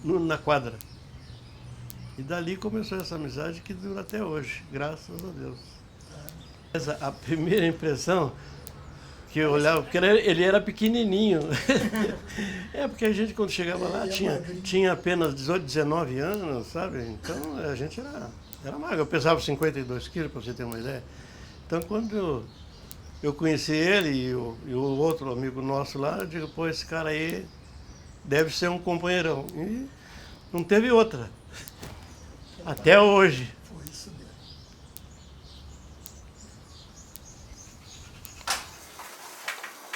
na quadra. E dali começou essa amizade que dura até hoje, graças a Deus. A primeira impressão que eu olhava, porque ele era pequenininho. Porque a gente quando chegava lá tinha apenas 18, 19 anos, sabe? Então a gente era magro. Eu pesava 52 quilos, para você ter uma ideia. Então, quando eu conheci ele e o outro amigo nosso lá, eu digo, pô, esse cara aí deve ser um companheirão. E não teve outra. Até hoje. Foi isso mesmo.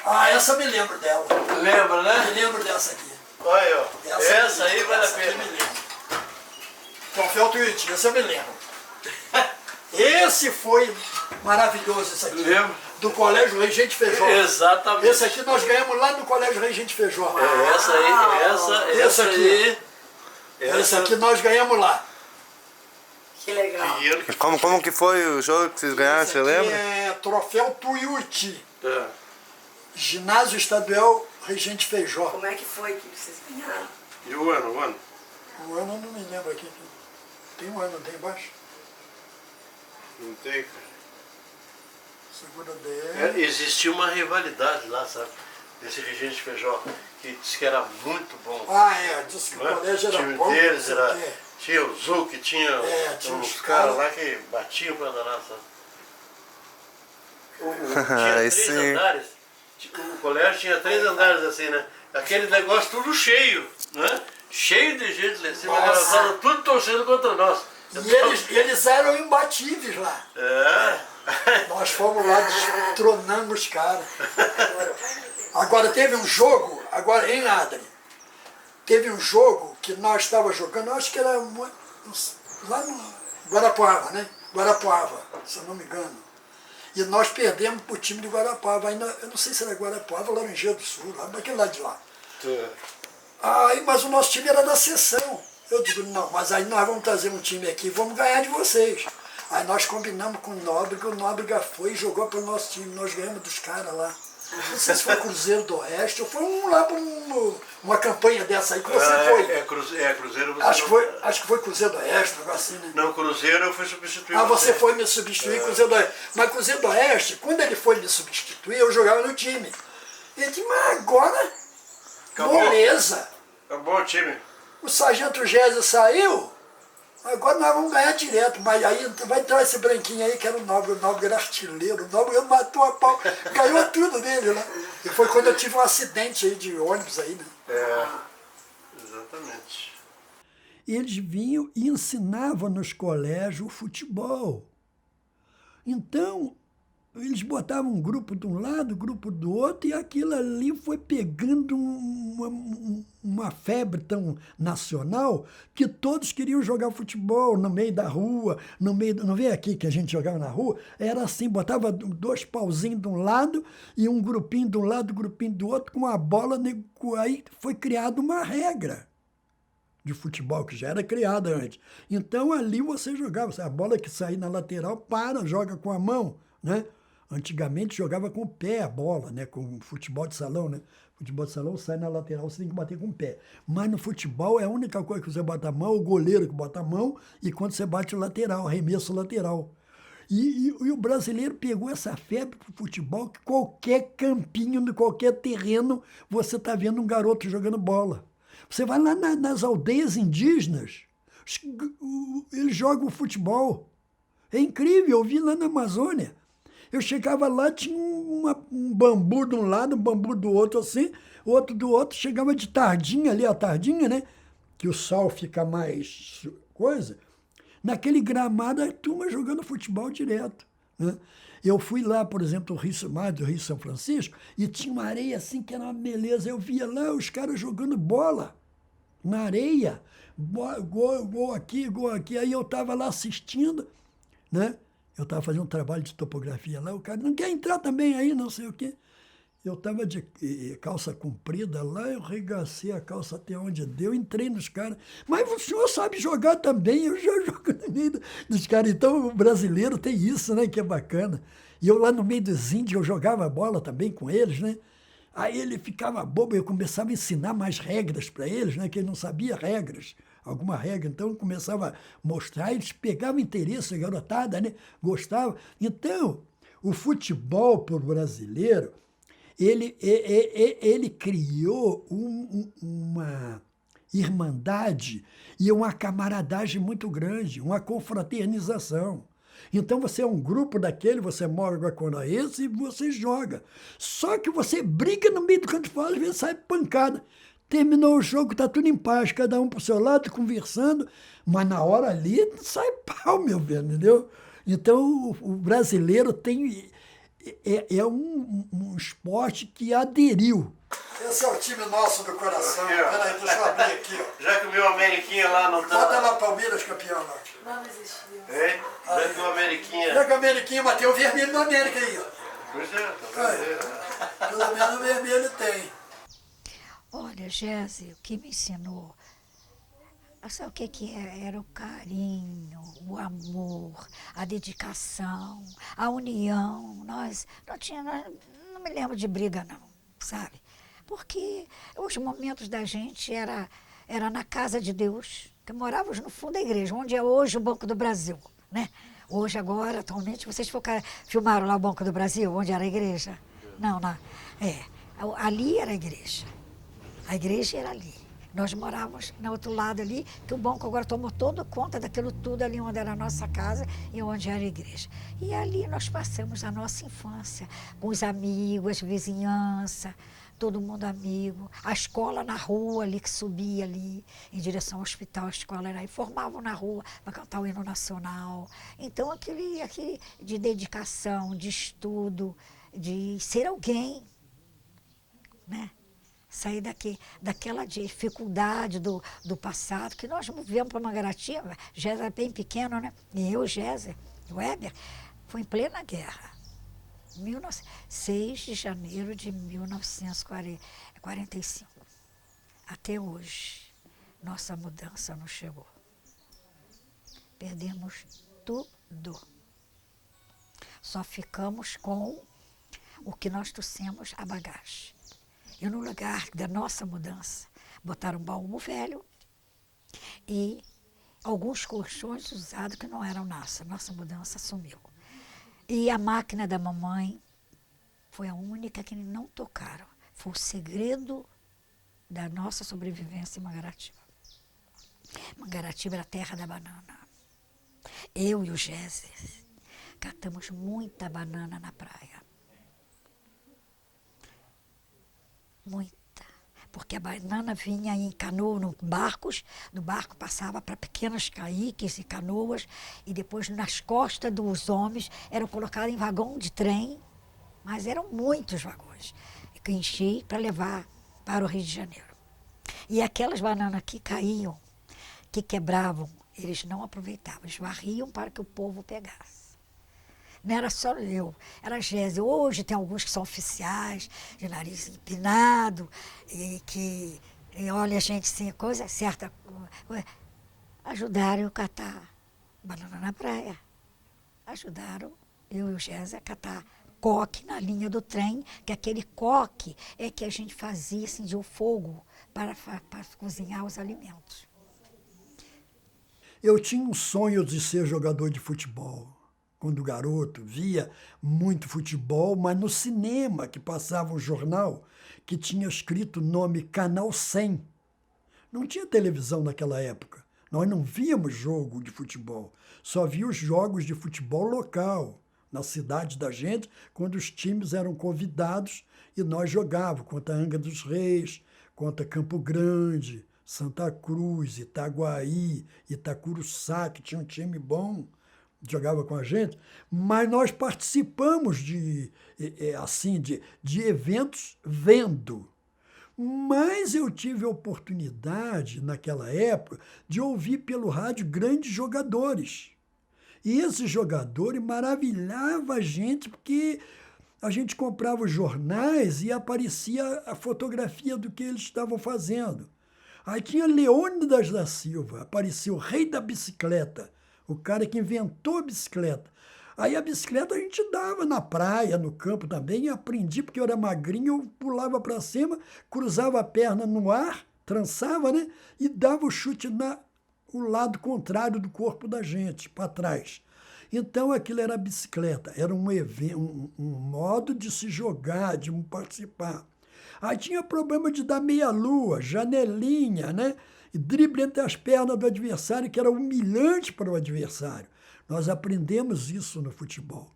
Essa eu me lembro dela. Lembra, né? Me lembro dessa aqui. Olha, ó. Essa aí vale a pena. Troféu Tuiuti, essa eu me lembro. Esse foi maravilhoso, esse aqui. Lembro. Do Colégio Regente Feijó. Exatamente. Esse aqui nós ganhamos lá no Colégio Regente Feijó. Essa aí. Esse aqui nós ganhamos lá. Que legal. Como que foi o jogo que vocês ganharam, você lembra? É Troféu Tuiuti. É. Ginásio Estadual Regente Feijó. Como é que foi que vocês ganharam? E o ano? O ano eu não me lembro aqui. Tem um ano, tem embaixo? Não tem, cara. Segunda DR. Existia uma rivalidade lá, sabe? Desse Regente Feijó, que disse que era muito bom. Disse que o colégio era time bom. deles tinha o Zuc, tinha tinha uns os caras lá que batiam pra danar, sabe? Tinha três andares. O colégio tinha 3 andares assim, né? Aquele negócio tudo cheio, né? Cheio de gente lá em cima, galera, tudo torcendo contra nós. E eles eram imbatíveis lá. Nós fomos lá, destronamos os caras. Agora teve um jogo, em Adri, teve um jogo que nós estávamos jogando, acho que era lá no Guarapuava, né? Guarapuava, se eu não me engano. E nós perdemos para o time de Guarapuava, ainda, eu não sei se era Guarapuava ou Laranjeira do Sul, lá daquele lado de lá. Mas o nosso time era da seção. Eu digo, não, mas aí nós vamos trazer um time aqui e vamos ganhar de vocês. Aí nós combinamos com o Nóbrega foi e jogou para o nosso time, nós ganhamos dos caras lá. Não sei se foi Cruzeiro do Oeste ou foi lá para uma campanha dessa aí que você foi. Cruzeiro você acho que foi Cruzeiro do Oeste, um negócio assim, né? Não, Cruzeiro eu fui substituir. Você foi me substituir, Cruzeiro do Oeste. Mas Cruzeiro do Oeste, quando ele foi me substituir, eu jogava no time. Ele disse, mas agora, moleza. Acabou o time. O Sargento Gésio saiu, agora nós vamos ganhar direto. Mas aí vai entrar esse branquinho aí que era o Nóbrega era artilheiro, o Nóbrega matou a pau, ganhou tudo dele, né? E foi quando eu tive um acidente aí de ônibus aí, né? Exatamente. Eles vinham e ensinavam nos colégios o futebol. Então, eles botavam um grupo de um lado, grupo do outro, e aquilo ali foi pegando uma febre tão nacional que todos queriam jogar futebol no meio da rua, no meio, não vem aqui que a gente jogava na rua, era assim, botava 2 pauzinhos de um lado e um grupinho de um lado, um grupinho do outro, com a bola, aí foi criada uma regra de futebol, que já era criada antes. Então ali você jogava, a bola que sair na lateral, joga com a mão, né? Antigamente jogava com o pé a bola, né? Com futebol de salão, né? Futebol de salão sai na lateral, você tem que bater com o pé. Mas no futebol é a única coisa que você bota a mão, o goleiro que bota a mão, e quando você bate o lateral, arremesso lateral. E o brasileiro pegou essa febre pro futebol, que qualquer campinho, de qualquer terreno, você está vendo um garoto jogando bola. Você vai lá nas aldeias indígenas, eles jogam futebol. É incrível, eu vi lá na Amazônia. Eu chegava lá, tinha um bambu de um lado, um bambu do outro assim, outro do outro, chegava de tardinha ali, a tardinha, né? Que o sol fica mais coisa. Naquele gramado, a turma jogando futebol direto, né? Eu fui lá, por exemplo, do Rio São Francisco, e tinha uma areia assim que era uma beleza. Eu via lá os caras jogando bola na areia. Gol aqui, gol aqui. Aí eu estava lá assistindo, né? Eu estava fazendo um trabalho de topografia lá, o cara, não quer entrar também aí, não sei o quê. Eu estava de calça comprida lá, eu regacei a calça até onde deu, entrei nos caras. Mas o senhor sabe jogar também, eu já jogo no meio dos caras. Então o brasileiro tem isso, né, que é bacana. E eu lá no meio dos índios, eu jogava bola também com eles, né. Aí ele ficava bobo, eu começava a ensinar mais regras para eles, né, que ele não sabia regras. Alguma regra, então eu começava a mostrar, eles pegavam interesse, a garotada, né? Gostavam. Então, o futebol para o brasileiro, ele criou uma irmandade e uma camaradagem muito grande, uma confraternização. Então você é um grupo daquele, você mora com esse e você joga. Só que você briga no meio do campo de bola, às vezes sai pancada. Terminou o jogo, tá tudo em paz, cada um pro seu lado, conversando, mas na hora ali sai pau, meu velho, entendeu? Então o brasileiro é um esporte que aderiu. Esse é o time nosso do coração. Peraí, deixa eu abrir aqui, ó. Já que o meu Ameriquinha lá não tá... Bota lá Palmeiras campeão lá. Não existiu. É? Já que o Ameriquinha... Já que o Ameriquinha, mas tem o vermelho do América aí, ó. Pois é, tá vendo? Pelo menos o vermelho tem. Olha, Gési, o que me ensinou, sabe o que é? Era o carinho, o amor, a dedicação, a união. Nós não me lembro de briga não, sabe? Porque os momentos da gente era na casa de Deus, que morávamos no fundo da igreja, onde é hoje o Banco do Brasil, né? Hoje, agora, atualmente, vocês filmaram lá o Banco do Brasil, onde era a igreja? Não, ali era a igreja. A igreja era ali. Nós morávamos no outro lado ali, que o banco agora tomou toda conta daquilo tudo ali onde era a nossa casa e onde era a igreja. E ali nós passamos a nossa infância, com os amigos, a vizinhança, todo mundo amigo. A escola na rua ali, que subia ali, em direção ao hospital, a escola era aí, formavam na rua para cantar o hino nacional. Então aquele de dedicação, de estudo, de ser alguém, né? Sair daquela dificuldade do passado, que nós viemos para Mangarati, Géser era bem pequeno, né? E eu, Géser, o Weber, foi em plena guerra. 6 de janeiro de 1945. Até hoje, nossa mudança não chegou. Perdemos tudo. Só ficamos com o que nós trouxemos, a bagagem. E no lugar da nossa mudança, botaram um baú velho e alguns colchões usados que não eram nossa. Nossa mudança sumiu. E a máquina da mamãe foi a única que não tocaram. Foi o segredo da nossa sobrevivência em Mangaratiba. Mangaratiba era a terra da banana. Eu e o Géser catamos muita banana na praia. Muita. porque a banana vinha em canoa, no barcos, do barco passava para pequenos caiques e canoas, e depois nas costas dos homens eram colocados em vagão de trem, mas eram muitos vagões, que enchi para levar para o Rio de Janeiro. E aquelas bananas que caíam, que quebravam, eles não aproveitavam, eles varriam para que o povo pegasse. Não era só eu, era a Gésia. Hoje tem alguns que são oficiais, de nariz empinado, e que olha a gente sem coisa certa. Ajudaram eu a catar banana na praia. Ajudaram eu e o Gésia a catar coque na linha do trem, que aquele coque é que a gente fazia, acendia o fogo para cozinhar os alimentos. Eu tinha um sonho de ser jogador de futebol. Quando garoto, via muito futebol, mas no cinema, que passava um jornal que tinha escrito o nome Canal 100. Não tinha televisão naquela época. Nós não víamos jogo de futebol. Só via os jogos de futebol local, na cidade da gente, quando os times eram convidados e nós jogávamos contra Angra dos Reis, contra Campo Grande, Santa Cruz, Itaguaí, Itacuruçá, que tinha um time bom, jogava com a gente, mas nós participamos de eventos vendo. Mas eu tive a oportunidade, naquela época, de ouvir pelo rádio grandes jogadores. E esses jogadores maravilhavam a gente, porque a gente comprava os jornais e aparecia a fotografia do que eles estavam fazendo. Aí tinha Leônidas da Silva, apareceu o rei da bicicleta, o cara que inventou a bicicleta. Aí a bicicleta a gente dava na praia, no campo também, e aprendi, porque eu era magrinho, eu pulava para cima, cruzava a perna no ar, trançava, né? E dava o chute o lado contrário do corpo da gente, para trás. Então aquilo era a bicicleta, era um modo de se jogar, de participar. Aí tinha problema de dar meia-lua, janelinha, né? E drible entre as pernas do adversário, que era humilhante para o adversário. Nós aprendemos isso no futebol.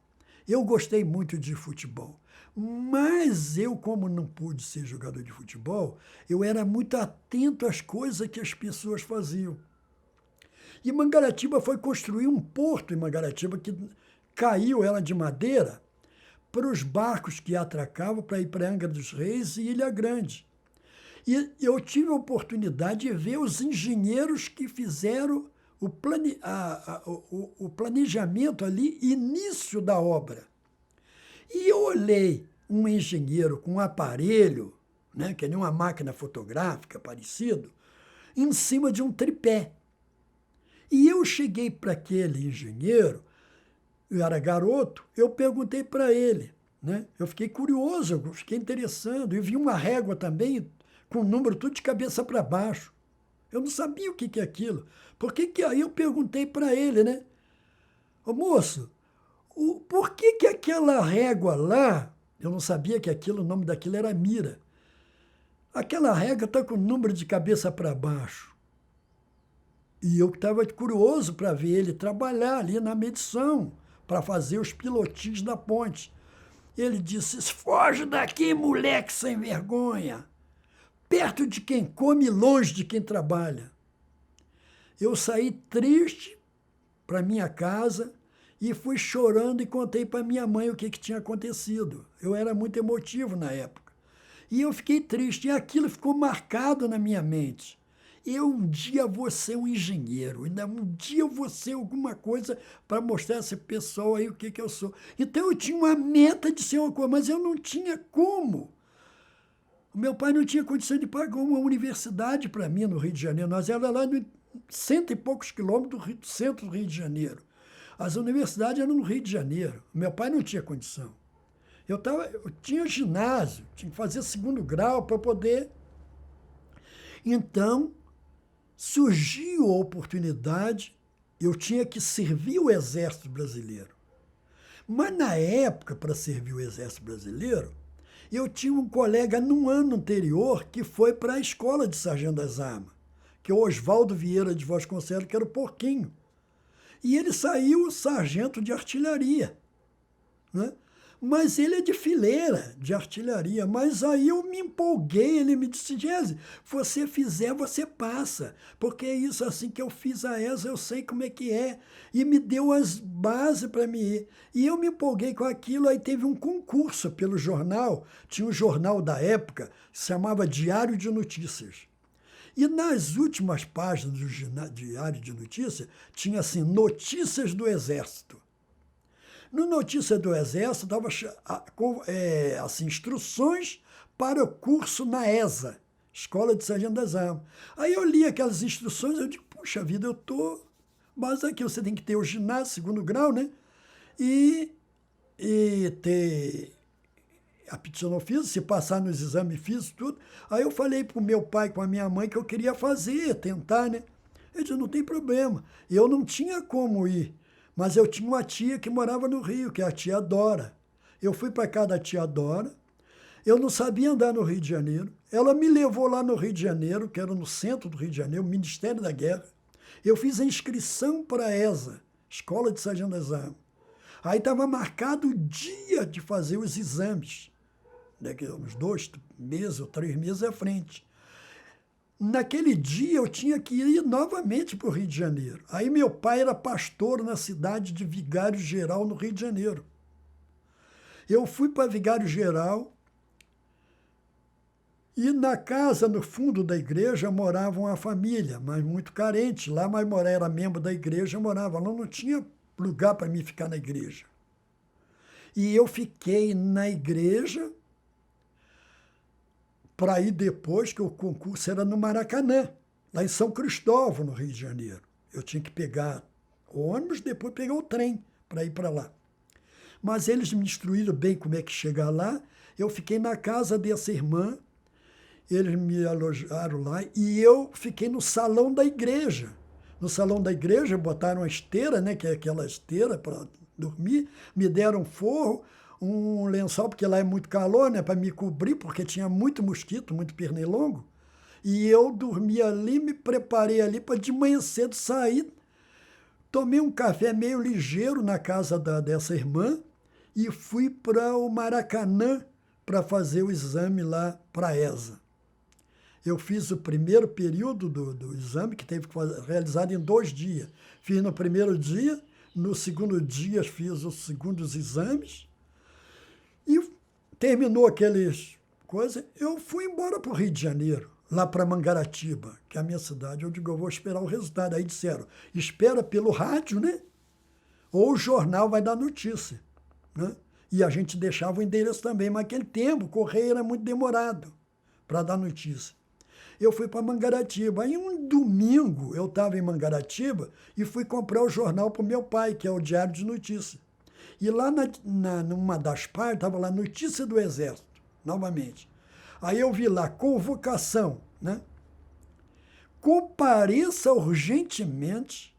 Eu gostei muito de futebol. Mas eu, como não pude ser jogador de futebol, eu era muito atento às coisas que as pessoas faziam. E Mangaratiba foi construir um porto em Mangaratiba, que caiu ela de madeira, para os barcos que atracavam para ir para Angra dos Reis e Ilha Grande. E eu tive a oportunidade de ver os engenheiros que fizeram o planejamento ali, início da obra. E eu olhei um engenheiro com um aparelho, né, que nem uma máquina fotográfica parecido, em cima de um tripé. E eu cheguei para aquele engenheiro, eu era garoto, eu perguntei para ele, né? Eu fiquei curioso, eu fiquei interessado, e vi uma régua também, com o número tudo de cabeça para baixo. Eu não sabia o que é aquilo. Aí eu perguntei para ele, né? Ô moço, por que aquela régua lá, eu não sabia que o nome daquilo era mira, aquela régua está com o número de cabeça para baixo. E eu estava curioso para ver ele trabalhar ali na medição, para fazer os pilotis da ponte. Ele disse: foge daqui, moleque sem vergonha. Perto de quem come, longe de quem trabalha. Eu saí triste para minha casa e fui chorando e contei para minha mãe o que tinha acontecido. Eu era muito emotivo na época. E eu fiquei triste, e aquilo ficou marcado na minha mente. Eu um dia vou ser um engenheiro, ainda um dia eu vou ser alguma coisa para mostrar a esse pessoal aí o que eu sou. Então eu tinha uma meta de ser uma coisa, mas eu não tinha como. O meu pai não tinha condição de pagar uma universidade para mim no Rio de Janeiro. Nós éramos lá no 100 e poucos quilômetros do centro do Rio de Janeiro. As universidades eram no Rio de Janeiro. Meu pai não tinha condição. Eu tinha ginásio, tinha que fazer 2º grau para poder. Então, surgiu a oportunidade, eu tinha que servir o Exército Brasileiro. Mas, na época, para servir o Exército Brasileiro, eu tinha um colega no ano anterior que foi para a escola de Sargento das Armas, que é o Oswaldo Vieira de Vasconcelos, que era o Porquinho. E ele saiu sargento de artilharia, né? Mas ele é de fileira, de artilharia. Mas aí eu me empolguei, ele me disse, Gese, você fizer, você passa. Porque é isso assim que eu fiz a ESA, eu sei como é que é. E me deu as bases para me ir. E eu me empolguei com aquilo, aí teve um concurso pelo jornal, tinha um jornal da época, que se chamava Diário de Notícias. E nas últimas páginas do Diário de Notícias, tinha assim, Notícias do Exército. No Notícia do Exército, dava assim, instruções para o curso na ESA, Escola de Sargento das Armas. Aí eu li aquelas instruções, eu digo, puxa vida, eu estou... Mas aqui você tem que ter o ginásio, 2º grau, né? E ter aptidão no físico, se passar nos exames físicos, tudo. Aí eu falei para o meu pai, com a minha mãe, que eu queria fazer, tentar, né? Ele disse, não tem problema. Eu não tinha como ir. Mas eu tinha uma tia que morava no Rio, que é a tia Dora. Eu fui para casa da tia Dora. Eu não sabia andar no Rio de Janeiro. Ela me levou lá no Rio de Janeiro, que era no centro do Rio de Janeiro, Ministério da Guerra. Eu fiz a inscrição para a ESA, Escola de Sargento das Armas. Aí estava marcado o dia de fazer os exames. Daqui uns 2 meses ou 3 meses à frente. Naquele dia eu tinha que ir novamente para o Rio de Janeiro. Aí meu pai era pastor na cidade de Vigário Geral, no Rio de Janeiro. Eu fui para Vigário Geral e na casa, no fundo da igreja, morava uma família, mas muito carente. Lá, mas era membro da igreja, morava lá, não tinha lugar para mim ficar na igreja. E eu fiquei na igreja para ir depois, que o concurso era no Maracanã, lá em São Cristóvão, no Rio de Janeiro. Eu tinha que pegar o ônibus, depois pegar o trem para ir para lá. Mas eles me instruíram bem como é que chegar lá. Eu fiquei na casa dessa irmã, eles me alojaram lá e eu fiquei no salão da igreja. No salão da igreja botaram uma esteira, né, que é aquela esteira para dormir, me deram um forro, um lençol, porque lá é muito calor, né, para me cobrir, porque tinha muito mosquito, muito pernilongo. E eu dormi ali, me preparei ali para de manhã cedo sair. Tomei um café meio ligeiro na casa dessa irmã e fui para o Maracanã para fazer o exame lá para a ESA. Eu fiz o primeiro período do exame, que teve que ser realizado em 2 dias. Fiz no primeiro dia, no segundo dia fiz os segundos exames, e terminou aqueles coisas, eu fui embora para o Rio de Janeiro, lá para Mangaratiba, que é a minha cidade. Eu digo, eu vou esperar o resultado. Aí disseram, espera pelo rádio, né? Ou o jornal vai dar notícia, né? E a gente deixava o endereço também, mas naquele tempo o correio era muito demorado para dar notícia. Eu fui para Mangaratiba. Aí um domingo eu estava em Mangaratiba e fui comprar o jornal para o meu pai, que é o Diário de Notícias. E lá numa das partes, estava lá Notícia do Exército, novamente. Aí eu vi lá, convocação, né? Compareça urgentemente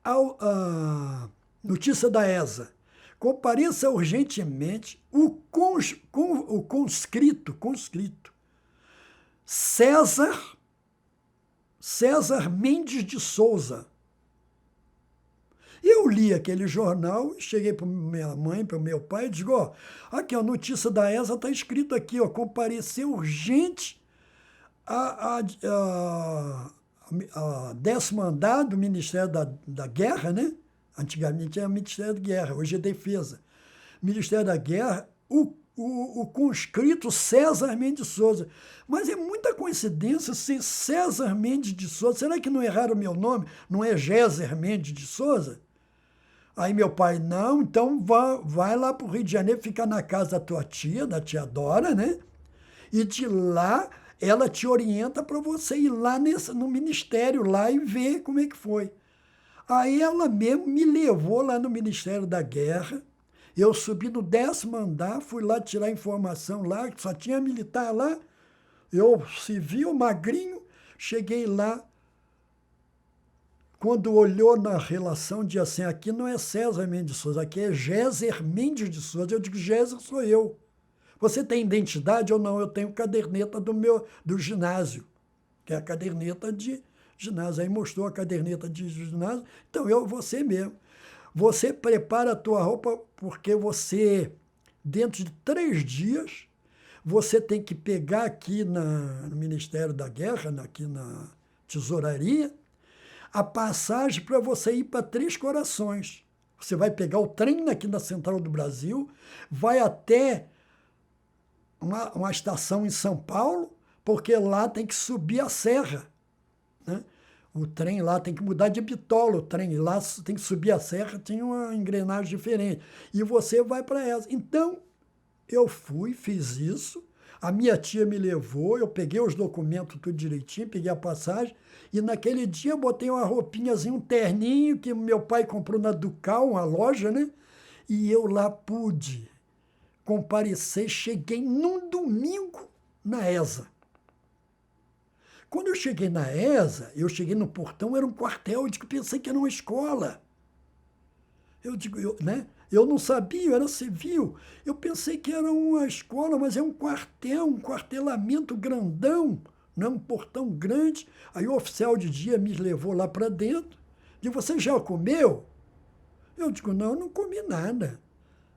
à notícia da ESA. Compareça urgentemente o conscrito César Mendes de Souza. Eu li aquele jornal, cheguei para minha mãe, para o meu pai, e digo, ó, aqui, a notícia da ESA está escrito aqui, ó, comparecer urgente a 10º andar do Ministério da Guerra, né? Antigamente era Ministério da Guerra, hoje é Defesa. Ministério da Guerra, o conscrito César Mendes de Souza. Mas é muita coincidência ser César Mendes de Souza. Será que não erraram o meu nome? Não é Géser Mendes de Souza? Aí meu pai, não, então vai lá para o Rio de Janeiro, fica na casa da tua tia, da tia Dora, né? E de lá ela te orienta para você ir lá no ministério lá e ver como é que foi. Aí ela mesmo me levou lá no Ministério da Guerra. Eu subi no 10º andar, fui lá tirar informação lá, que só tinha militar lá. Eu, civil, magrinho, cheguei lá. Quando olhou na relação, disse assim, aqui não é César Mendes de Souza, aqui é Géser Mendes de Souza. Eu digo, Géser sou eu. Você tem identidade ou não? Eu tenho caderneta do ginásio, que é a caderneta de ginásio. Aí mostrou a caderneta de ginásio. Então, você mesmo. Você prepara a tua roupa porque você, dentro de 3 dias, você tem que pegar aqui no Ministério da Guerra, aqui na tesouraria, a passagem para você ir para Três Corações. Você vai pegar o trem aqui na Central do Brasil, vai até uma estação em São Paulo, porque lá tem que subir a serra, né? O trem lá tem que mudar de bitola, o trem lá tem que subir a serra, tem uma engrenagem diferente. E você vai para essa. Então, eu fui, fiz isso, a minha tia me levou, eu peguei os documentos tudo direitinho, peguei a passagem, e naquele dia eu botei uma roupinhazinha, um terninho, que meu pai comprou na Ducal, uma loja, né? E eu lá pude comparecer, cheguei num domingo na ESA. Quando eu cheguei na ESA, eu cheguei no portão, era um quartel, eu pensei que era uma escola. Eu não sabia, eu era civil. Eu pensei que era uma escola, mas é um quartel, um quartelamento grandão, né? Um portão grande. Aí o oficial de dia me levou lá para dentro. Digo, você já comeu? Eu digo, não, eu não comi nada.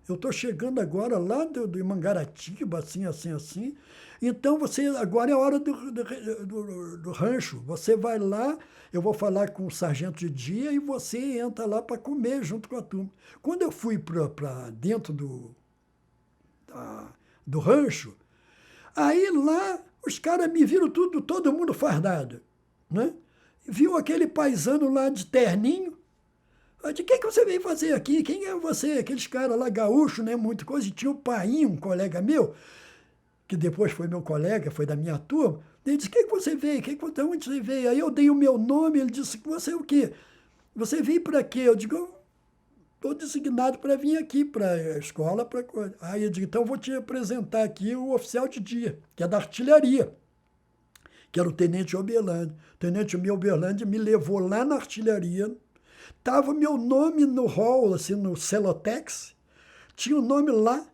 Eu estou chegando agora lá do Mangaratiba, assim. Então, agora é a hora do rancho. Você vai lá, eu vou falar com o sargento de dia e você entra lá para comer junto com a turma. Quando eu fui para dentro do rancho, aí lá os caras me viram todo mundo fardado, né? Viu aquele paisano lá de terninho. Eu disse, o que você veio fazer aqui? Quem é você? Aqueles caras lá, gaúcho, né? Muita coisa. E tinha o Painho, um colega meu, que depois foi meu colega, foi da minha turma. Ele disse, o que você veio? De onde você veio? Aí eu dei o meu nome, ele disse, você é o quê? Você veio para quê? Eu digo, estou designado para vir aqui para a escola. Aí eu digo, então eu vou te apresentar aqui o oficial de dia, que é da artilharia, que era o Tenente Oberlândia. O Tenente Oberlândia me levou lá na artilharia. Estava meu nome no hall, assim, no Celotex, tinha o nome lá.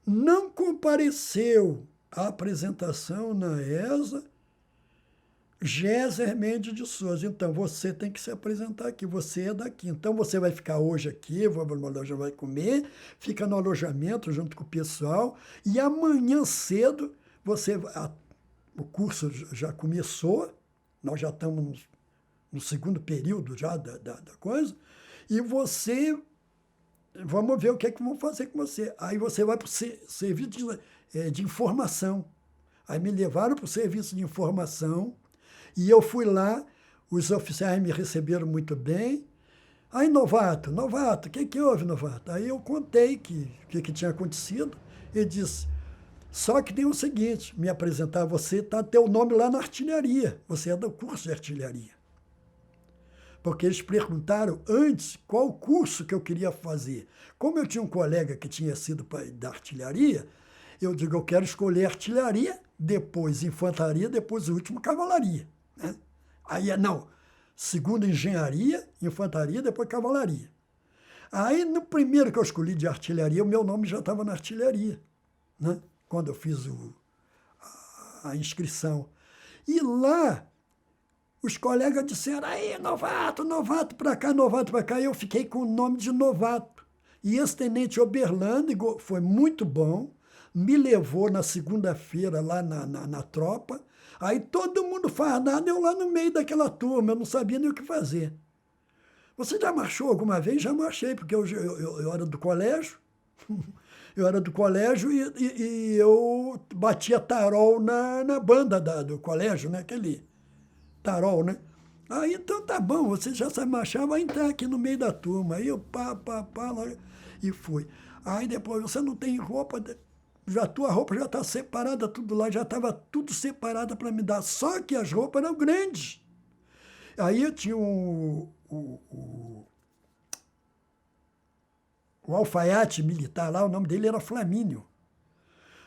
Não compareceu à apresentação na ESA Géser Mendes de Souza. Então, você tem que se apresentar aqui, você é daqui. Então, você vai ficar hoje aqui, vai comer, fica no alojamento junto com o pessoal, e amanhã cedo, o curso já começou, nós já estamos no segundo período já da coisa, e vamos ver o que é que vão fazer com você. Aí você vai para o serviço de informação. Aí me levaram para o serviço de informação, e eu fui lá, os oficiais me receberam muito bem. Aí, novato, o que houve, novato? Aí eu contei o que tinha acontecido, e disse, só que tem o seguinte, me apresentar, você está teu nome lá na artilharia, você é do curso de artilharia. Porque eles perguntaram antes qual curso que eu queria fazer. Como eu tinha um colega que tinha sido da artilharia, eu digo, eu quero escolher artilharia, depois infantaria, depois o último cavalaria. Né? Aí, segundo engenharia, infantaria, depois cavalaria. Aí, no primeiro que eu escolhi de artilharia, o meu nome já estava na artilharia, né? Quando eu fiz a inscrição. E lá, os colegas disseram, aí, novato para cá, e eu fiquei com o nome de novato. E esse Tenente Oberlândia foi muito bom, me levou na segunda-feira lá na tropa, aí todo mundo fardado, eu lá no meio daquela turma, eu não sabia nem o que fazer. Você já marchou alguma vez? Já marchei, porque eu era do colégio, e eu batia tarol na banda do colégio, né? Aquele tarol, né? Aí, então tá bom, você já sabe marchar, vai entrar aqui no meio da turma. Aí eu lá, e fui. Aí depois, você não tem roupa, a tua roupa já está separada, tudo lá, já estava tudo separado para me dar, só que as roupas eram grandes. Aí eu tinha o alfaiate militar lá, o nome dele era Flamínio.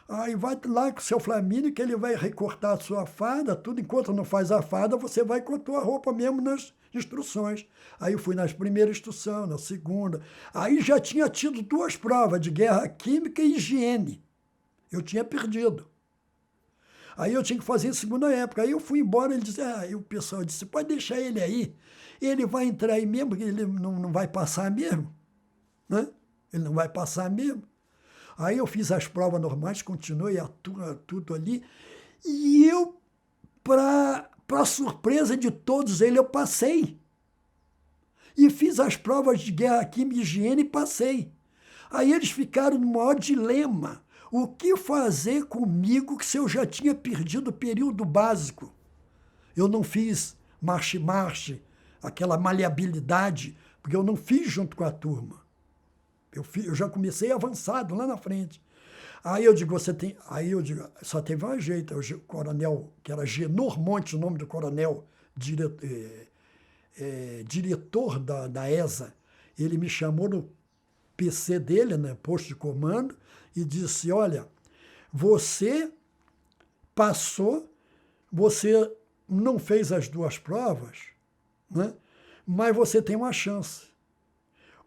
Aí vai lá com o seu Flamínio, que ele vai recortar a sua farda, tudo, enquanto não faz a farda, você vai com a tua roupa mesmo nas instruções. Aí eu fui nas primeiras instruções, na segunda. Aí já tinha tido 2 provas de guerra química e higiene. Eu tinha perdido. Aí eu tinha que fazer em segunda época. Aí eu fui embora, ele disse, aí o pessoal disse, pode deixar ele aí. Ele vai entrar aí mesmo, porque ele não vai passar mesmo. Né? Ele não vai passar mesmo. Aí eu fiz as provas normais, continuei a tudo ali. E eu, para surpresa de todos eles, eu passei. E fiz as provas de guerra, química e higiene e passei. Aí eles ficaram no maior dilema. O que fazer comigo se eu já tinha perdido o período básico? Eu não fiz marche-marche, aquela maleabilidade, porque eu não fiz junto com a turma. Eu já comecei avançado lá na frente. Aí eu digo, só teve um jeito. O coronel, que era Genor Monte, o nome do coronel, diretor da ESA, ele me chamou no PC dele, né, posto de comando, e disse, olha, você passou, você não fez as 2 provas, né, mas você tem uma chance.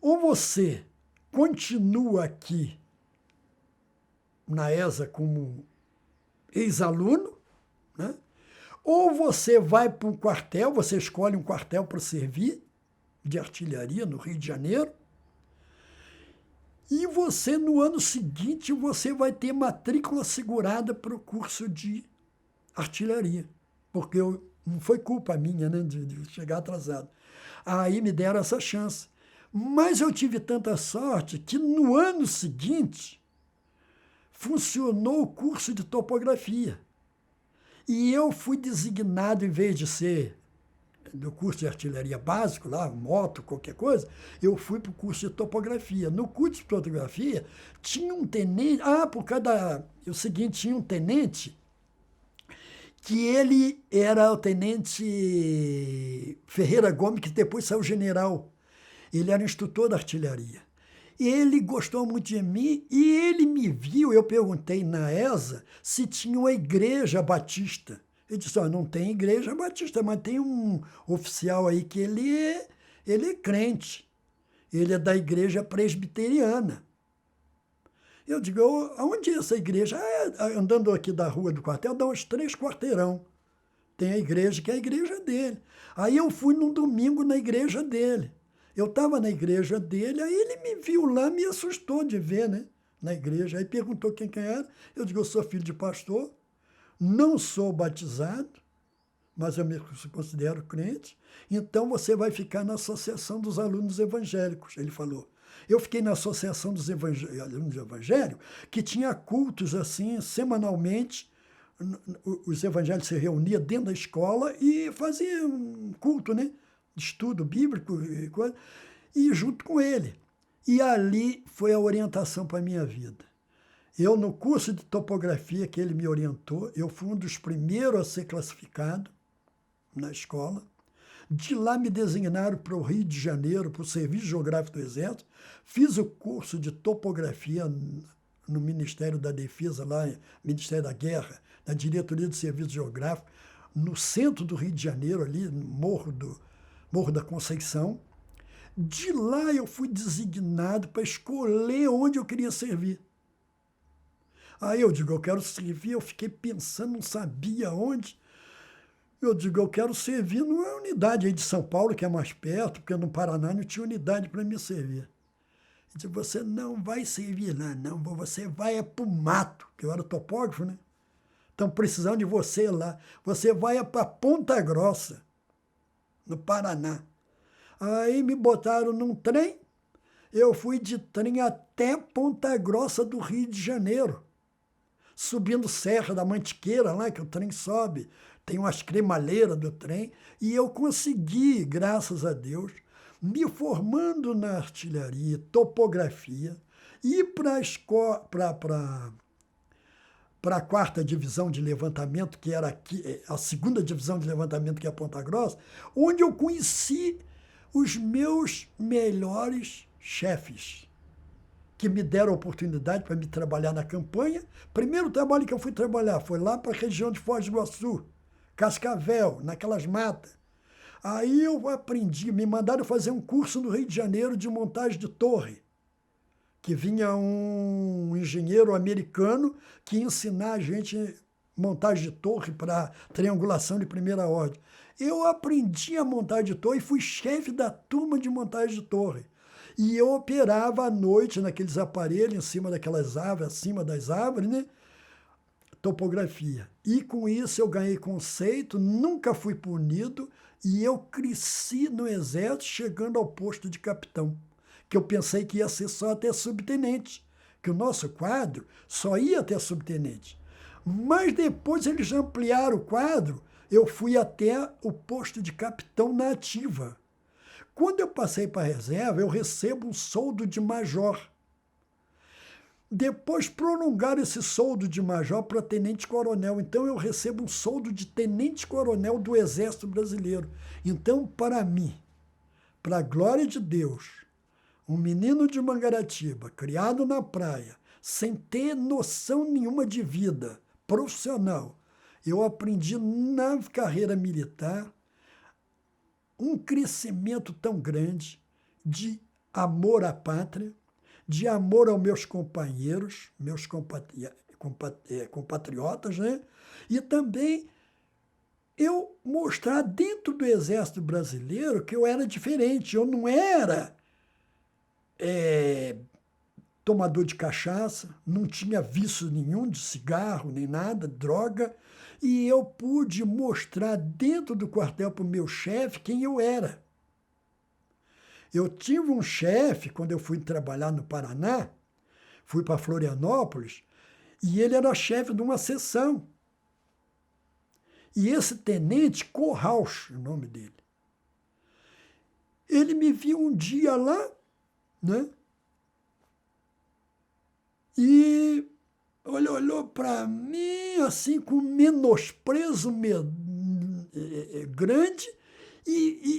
Ou você continua aqui na ESA como ex-aluno, né, ou você vai para um quartel, você escolhe um quartel para servir, de artilharia, no Rio de Janeiro, e você, no ano seguinte, você vai ter matrícula segurada para o curso de artilharia. Porque não foi culpa minha, né, de chegar atrasado. Aí me deram essa chance. Mas eu tive tanta sorte que no ano seguinte funcionou o curso de topografia. E eu fui designado, em vez de ser do curso de artilharia básico, lá, moto, qualquer coisa, eu fui para o curso de topografia. No curso de topografia, tinha um tenente... o seguinte, tinha um tenente que ele era o tenente Ferreira Gomes, que depois saiu general. Ele era instrutor da artilharia. Ele gostou muito de mim e ele me viu. Eu perguntei na ESA se tinha uma igreja batista. Ele disse, não tem igreja batista, mas tem um oficial aí que ele é crente. Ele é da igreja presbiteriana. Eu digo, aonde é essa igreja? Andando aqui da rua do quartel, dá uns 3 quarteirão. Tem a igreja, que é a igreja dele. Aí eu fui num domingo na igreja dele. Eu estava na igreja dele, aí ele me viu lá, me assustou de ver, né, na igreja. Aí perguntou quem era. Eu digo, eu sou filho de pastor. Não sou batizado, mas eu me considero crente, então você vai ficar na Associação dos Alunos Evangélicos, ele falou. Eu fiquei na Associação dos Alunos Evangélicos, que tinha cultos assim, semanalmente, os evangélicos se reuniam dentro da escola e faziam um culto, né, de estudo bíblico e junto com ele. E ali foi a orientação para a minha vida. Eu, no curso de topografia que ele me orientou, eu fui um dos primeiros a ser classificado na escola. De lá me designaram para o Rio de Janeiro, para o Serviço Geográfico do Exército. Fiz o curso de topografia no Ministério da Defesa, lá, Ministério da Guerra, na Diretoria do Serviço Geográfico, no centro do Rio de Janeiro, ali no Morro da Conceição. De lá eu fui designado para escolher onde eu queria servir. Aí eu digo, eu quero servir, eu fiquei pensando, não sabia onde. Eu digo, eu quero servir numa unidade aí de São Paulo, que é mais perto, porque no Paraná não tinha unidade para me servir. Eu disse, você não vai servir lá, não, você vai para o mato, que eu era topógrafo, né? Estão precisando de você lá. Você vai para Ponta Grossa, no Paraná. Aí me botaram num trem, eu fui de trem até Ponta Grossa do Rio de Janeiro, subindo Serra da Mantiqueira, lá que o trem sobe, tem umas cremalheiras do trem, e eu consegui, graças a Deus, me formando na artilharia, topografia, ir para a 4ª divisão de levantamento, que era aqui, a 2ª divisão de levantamento, que é a Ponta Grossa, onde eu conheci os meus melhores chefes, que me deram a oportunidade para me trabalhar na campanha. Primeiro trabalho que eu fui trabalhar foi lá para a região de Foz do Iguaçu, Cascavel, naquelas matas. Aí eu aprendi, me mandaram fazer um curso no Rio de Janeiro de montagem de torre, que vinha um engenheiro americano que ia ensinar a gente a montagem de torre para triangulação de primeira ordem. Eu aprendi a montar de torre e fui chefe da turma de montagem de torre. E eu operava à noite naqueles aparelhos, em cima daquelas árvores, acima das árvores, né? Topografia. E com isso eu ganhei conceito, nunca fui punido e eu cresci no exército chegando ao posto de capitão, que eu pensei que ia ser só até subtenente, que o nosso quadro só ia até subtenente. Mas depois eles ampliaram o quadro, eu fui até o posto de capitão na ativa. Quando eu passei para a reserva, eu recebo um soldo de major. Depois prolongaram esse soldo de major para tenente-coronel. Então eu recebo um soldo de tenente-coronel do Exército Brasileiro. Então, para mim, para a glória de Deus, um menino de Mangaratiba, criado na praia, sem ter noção nenhuma de vida profissional, eu aprendi na carreira militar um crescimento tão grande de amor à pátria, de amor aos meus companheiros, meus compatriotas, né? E também eu mostrar dentro do Exército Brasileiro que eu era diferente. Eu não era tomador de cachaça, não tinha vício nenhum de cigarro, nem nada, droga, e eu pude mostrar dentro do quartel para o meu chefe quem eu era. Eu tive um chefe, quando eu fui trabalhar no Paraná, fui para Florianópolis, e ele era chefe de uma seção. E esse tenente, Corrauch, o nome dele, ele me viu um dia lá, né? E olhou para mim assim com menosprezo grande e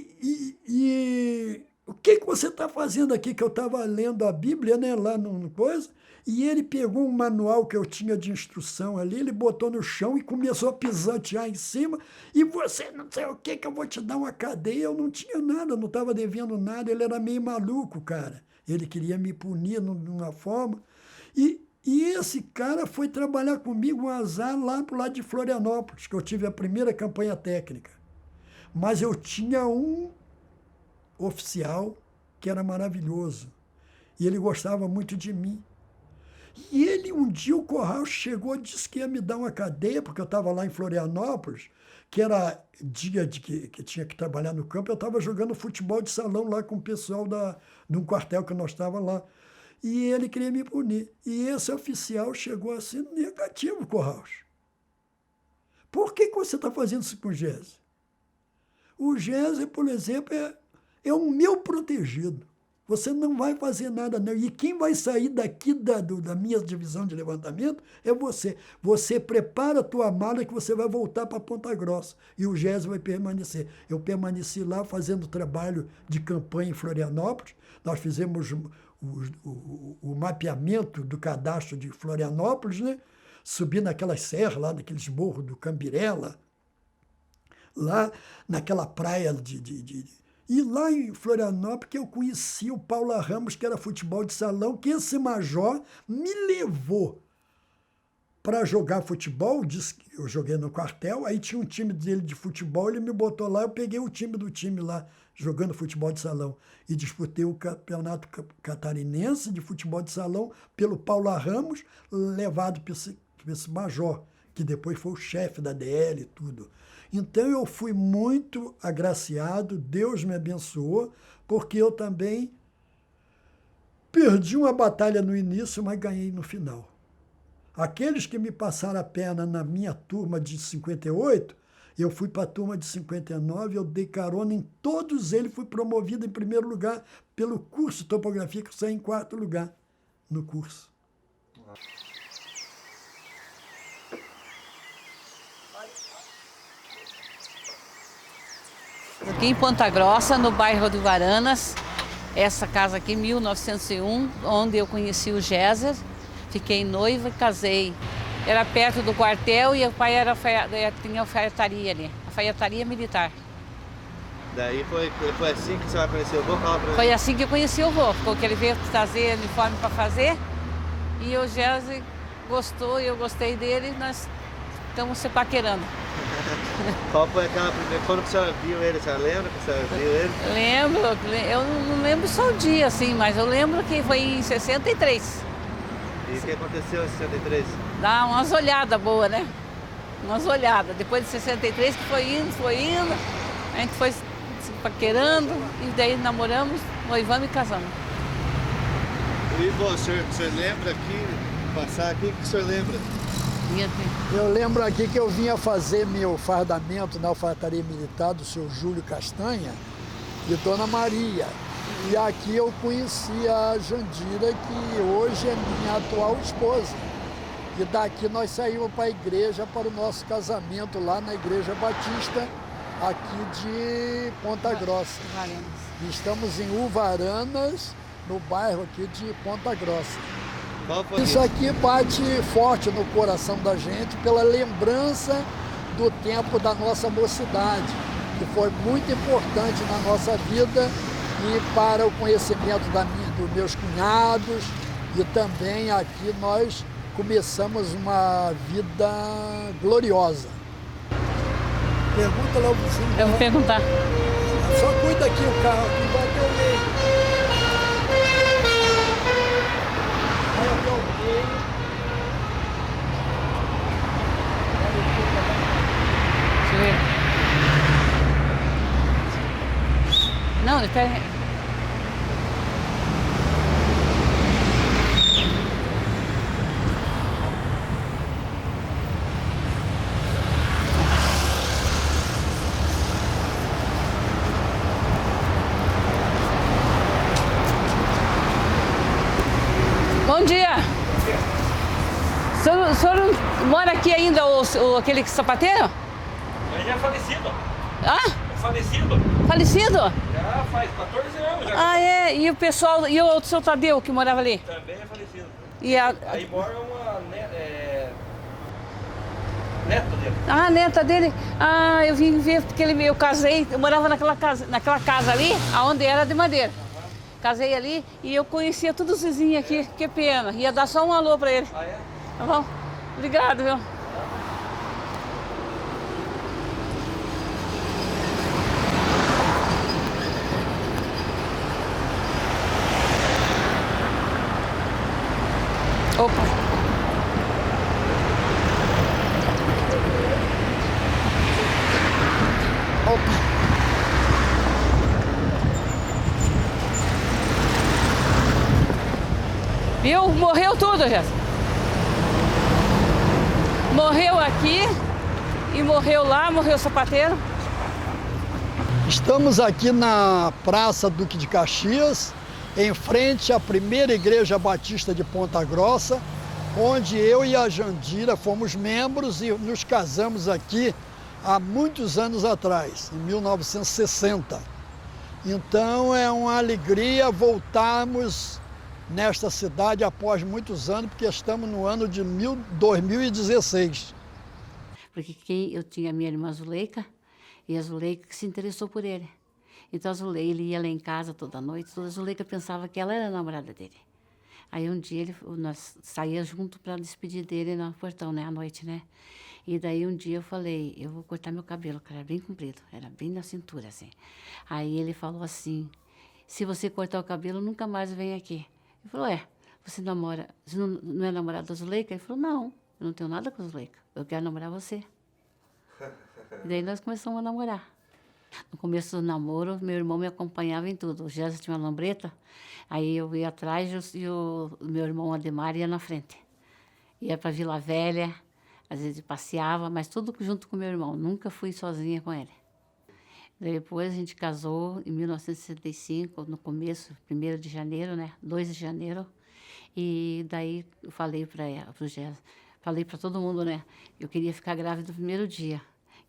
o que você está fazendo aqui? Que eu estava lendo a Bíblia, né, lá no coisa, e ele pegou um manual que eu tinha de instrução ali, ele botou no chão e começou a pisotear em cima, e você não sei o que eu vou te dar uma cadeia. Eu não tinha nada, não estava devendo nada, ele era meio maluco, cara. Ele queria me punir de uma forma. E esse cara foi trabalhar comigo, um azar, lá pro lado de Florianópolis, que eu tive a primeira campanha técnica. Mas eu tinha um oficial que era maravilhoso. E ele gostava muito de mim. E ele, um dia, o Corral chegou e disse que ia me dar uma cadeia, porque eu estava lá em Florianópolis, que era dia que tinha que trabalhar no campo, eu estava jogando futebol de salão lá com o pessoal de um quartel que nós estávamos lá. E ele queria me punir. E esse oficial chegou assim, negativo, Corral. Por que você está fazendo isso com o Géser? O Géser, por exemplo, é o meu protegido. Você não vai fazer nada, não. E quem vai sair daqui da minha divisão de levantamento é você. Você prepara a tua mala que você vai voltar para Ponta Grossa. E o Géser vai permanecer. Eu permaneci lá fazendo trabalho de campanha em Florianópolis. Nós fizemos o mapeamento do cadastro de Florianópolis, né? Subindo naquelas serras, lá naqueles morros do Cambirela, lá naquela praia E lá em Florianópolis que eu conheci o Paulo Ramos, que era futebol de salão, que esse major me levou para jogar futebol. Disse que eu joguei no quartel, aí tinha um time dele de futebol, ele me botou lá, eu peguei o time do time lá, jogando futebol de salão. E disputei o campeonato catarinense de futebol de salão pelo Paulo Ramos, levado por esse major, que depois foi o chefe da DL e tudo. Então eu fui muito agraciado, Deus me abençoou, porque eu também perdi uma batalha no início, mas ganhei no final. Aqueles que me passaram a perna na minha turma de 58, eu fui para a turma de 59, eu dei carona em todos eles, fui promovido em primeiro lugar pelo curso de topografia, que eu saí em quarto lugar no curso. Aqui em Ponta Grossa, no bairro do Varanas, essa casa aqui, 1901, onde eu conheci o Géser, fiquei noiva e casei. Era perto do quartel e o pai tinha a alfaiataria ali, a alfaiataria militar. Daí foi assim que você vai conhecer o vô? Foi assim que eu conheci o vô, porque ele veio trazer uniforme para fazer e o Géser gostou e eu gostei dele, nós estamos se paquerando. Qual foi aquela primeira... Quando que a senhora viu ele? A senhora lembra que a senhora viu ele? Lembro, eu não lembro só o dia, assim, mas eu lembro que foi em 63. E o que aconteceu em 63? Dá umas olhadas boas, né? Umas olhadas. Depois de 63 que foi indo, a gente foi se paquerando e daí namoramos, noivamos e casamos. E você lembra aqui, passar aqui, o que o senhor lembra? Eu lembro aqui que eu vinha fazer meu fardamento na alfaiataria militar do seu Júlio Castanha e Dona Maria. E aqui eu conheci a Jandira, que hoje é minha atual esposa. E daqui nós saímos para a igreja, para o nosso casamento lá na Igreja Batista, aqui de Ponta Grossa. E estamos em Uvaranas, no bairro aqui de Ponta Grossa. Isso aqui bate forte no coração da gente pela lembrança do tempo da nossa mocidade, que foi muito importante na nossa vida e para o conhecimento dos meus cunhados. E também aqui nós começamos uma vida gloriosa. Pergunta lá o vizinho. Eu vou perguntar. Só cuida aqui o carro, aqui vai ter o meio. Deixa eu ver. Não, ele tá... Bom dia. O senhor mora aqui ainda, aquele sapateiro? Ele é falecido. Ah? É falecido. Falecido? Já faz 14 anos. Já. Ah, é? E o pessoal, e o seu Tadeu que morava ali? Também é falecido. E Aí mora uma neta dele. Ah, neta dele? Ah, eu vim ver porque eu casei, eu morava naquela casa ali, aonde era de madeira. Casei ali e eu conhecia todos os vizinhos aqui, que pena. Ia dar só um alô pra ele. Ah, é? Tá bom? Obrigado, viu? Opa! Opa! Viu? Morreu tudo, Jéssica. Morreu aqui e morreu lá, morreu o sapateiro. Estamos aqui na Praça Duque de Caxias, em frente à primeira Igreja Batista de Ponta Grossa, onde eu e a Jandira fomos membros e nos casamos aqui há muitos anos atrás, em 1960. Então é uma alegria voltarmos nesta cidade após muitos anos, porque estamos no ano de 2016. Porque eu tinha a minha irmã Zuleika, e a Zuleika que se interessou por ele. Então a Zuleika, ele ia lá em casa toda noite, toda a Zuleika pensava que ela era a namorada dele. Aí um dia nós saíamos junto para despedir dele no portão, né, à noite, né? E daí um dia eu falei, eu vou cortar meu cabelo, que era bem comprido, era bem na cintura, assim. Aí ele falou assim, se você cortar o cabelo, nunca mais vem aqui. Ele falou, você namora, você não é namorado da Zuleika? Ele falou, não, eu não tenho nada com a Zuleika, eu quero namorar você. E daí nós começamos a namorar. No começo do namoro, meu irmão me acompanhava em tudo. O Jéssica tinha uma lambreta, aí eu ia atrás e o meu irmão Ademar ia na frente. Ia para Vila Velha, às vezes passeava, mas tudo junto com meu irmão. Nunca fui sozinha com ele. Depois a gente casou em 1965, no começo, 1º de janeiro, né? 2 de janeiro. E daí eu falei para o Jéssica, falei para todo mundo, né? Eu queria ficar grávida no primeiro dia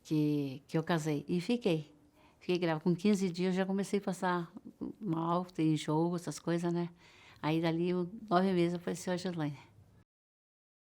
que eu casei. E fiquei. Fiquei grávida. Com 15 dias eu já comecei a passar mal, ter enjoo, essas coisas, né? Aí dali, 9 meses, apareceu a Gislaine.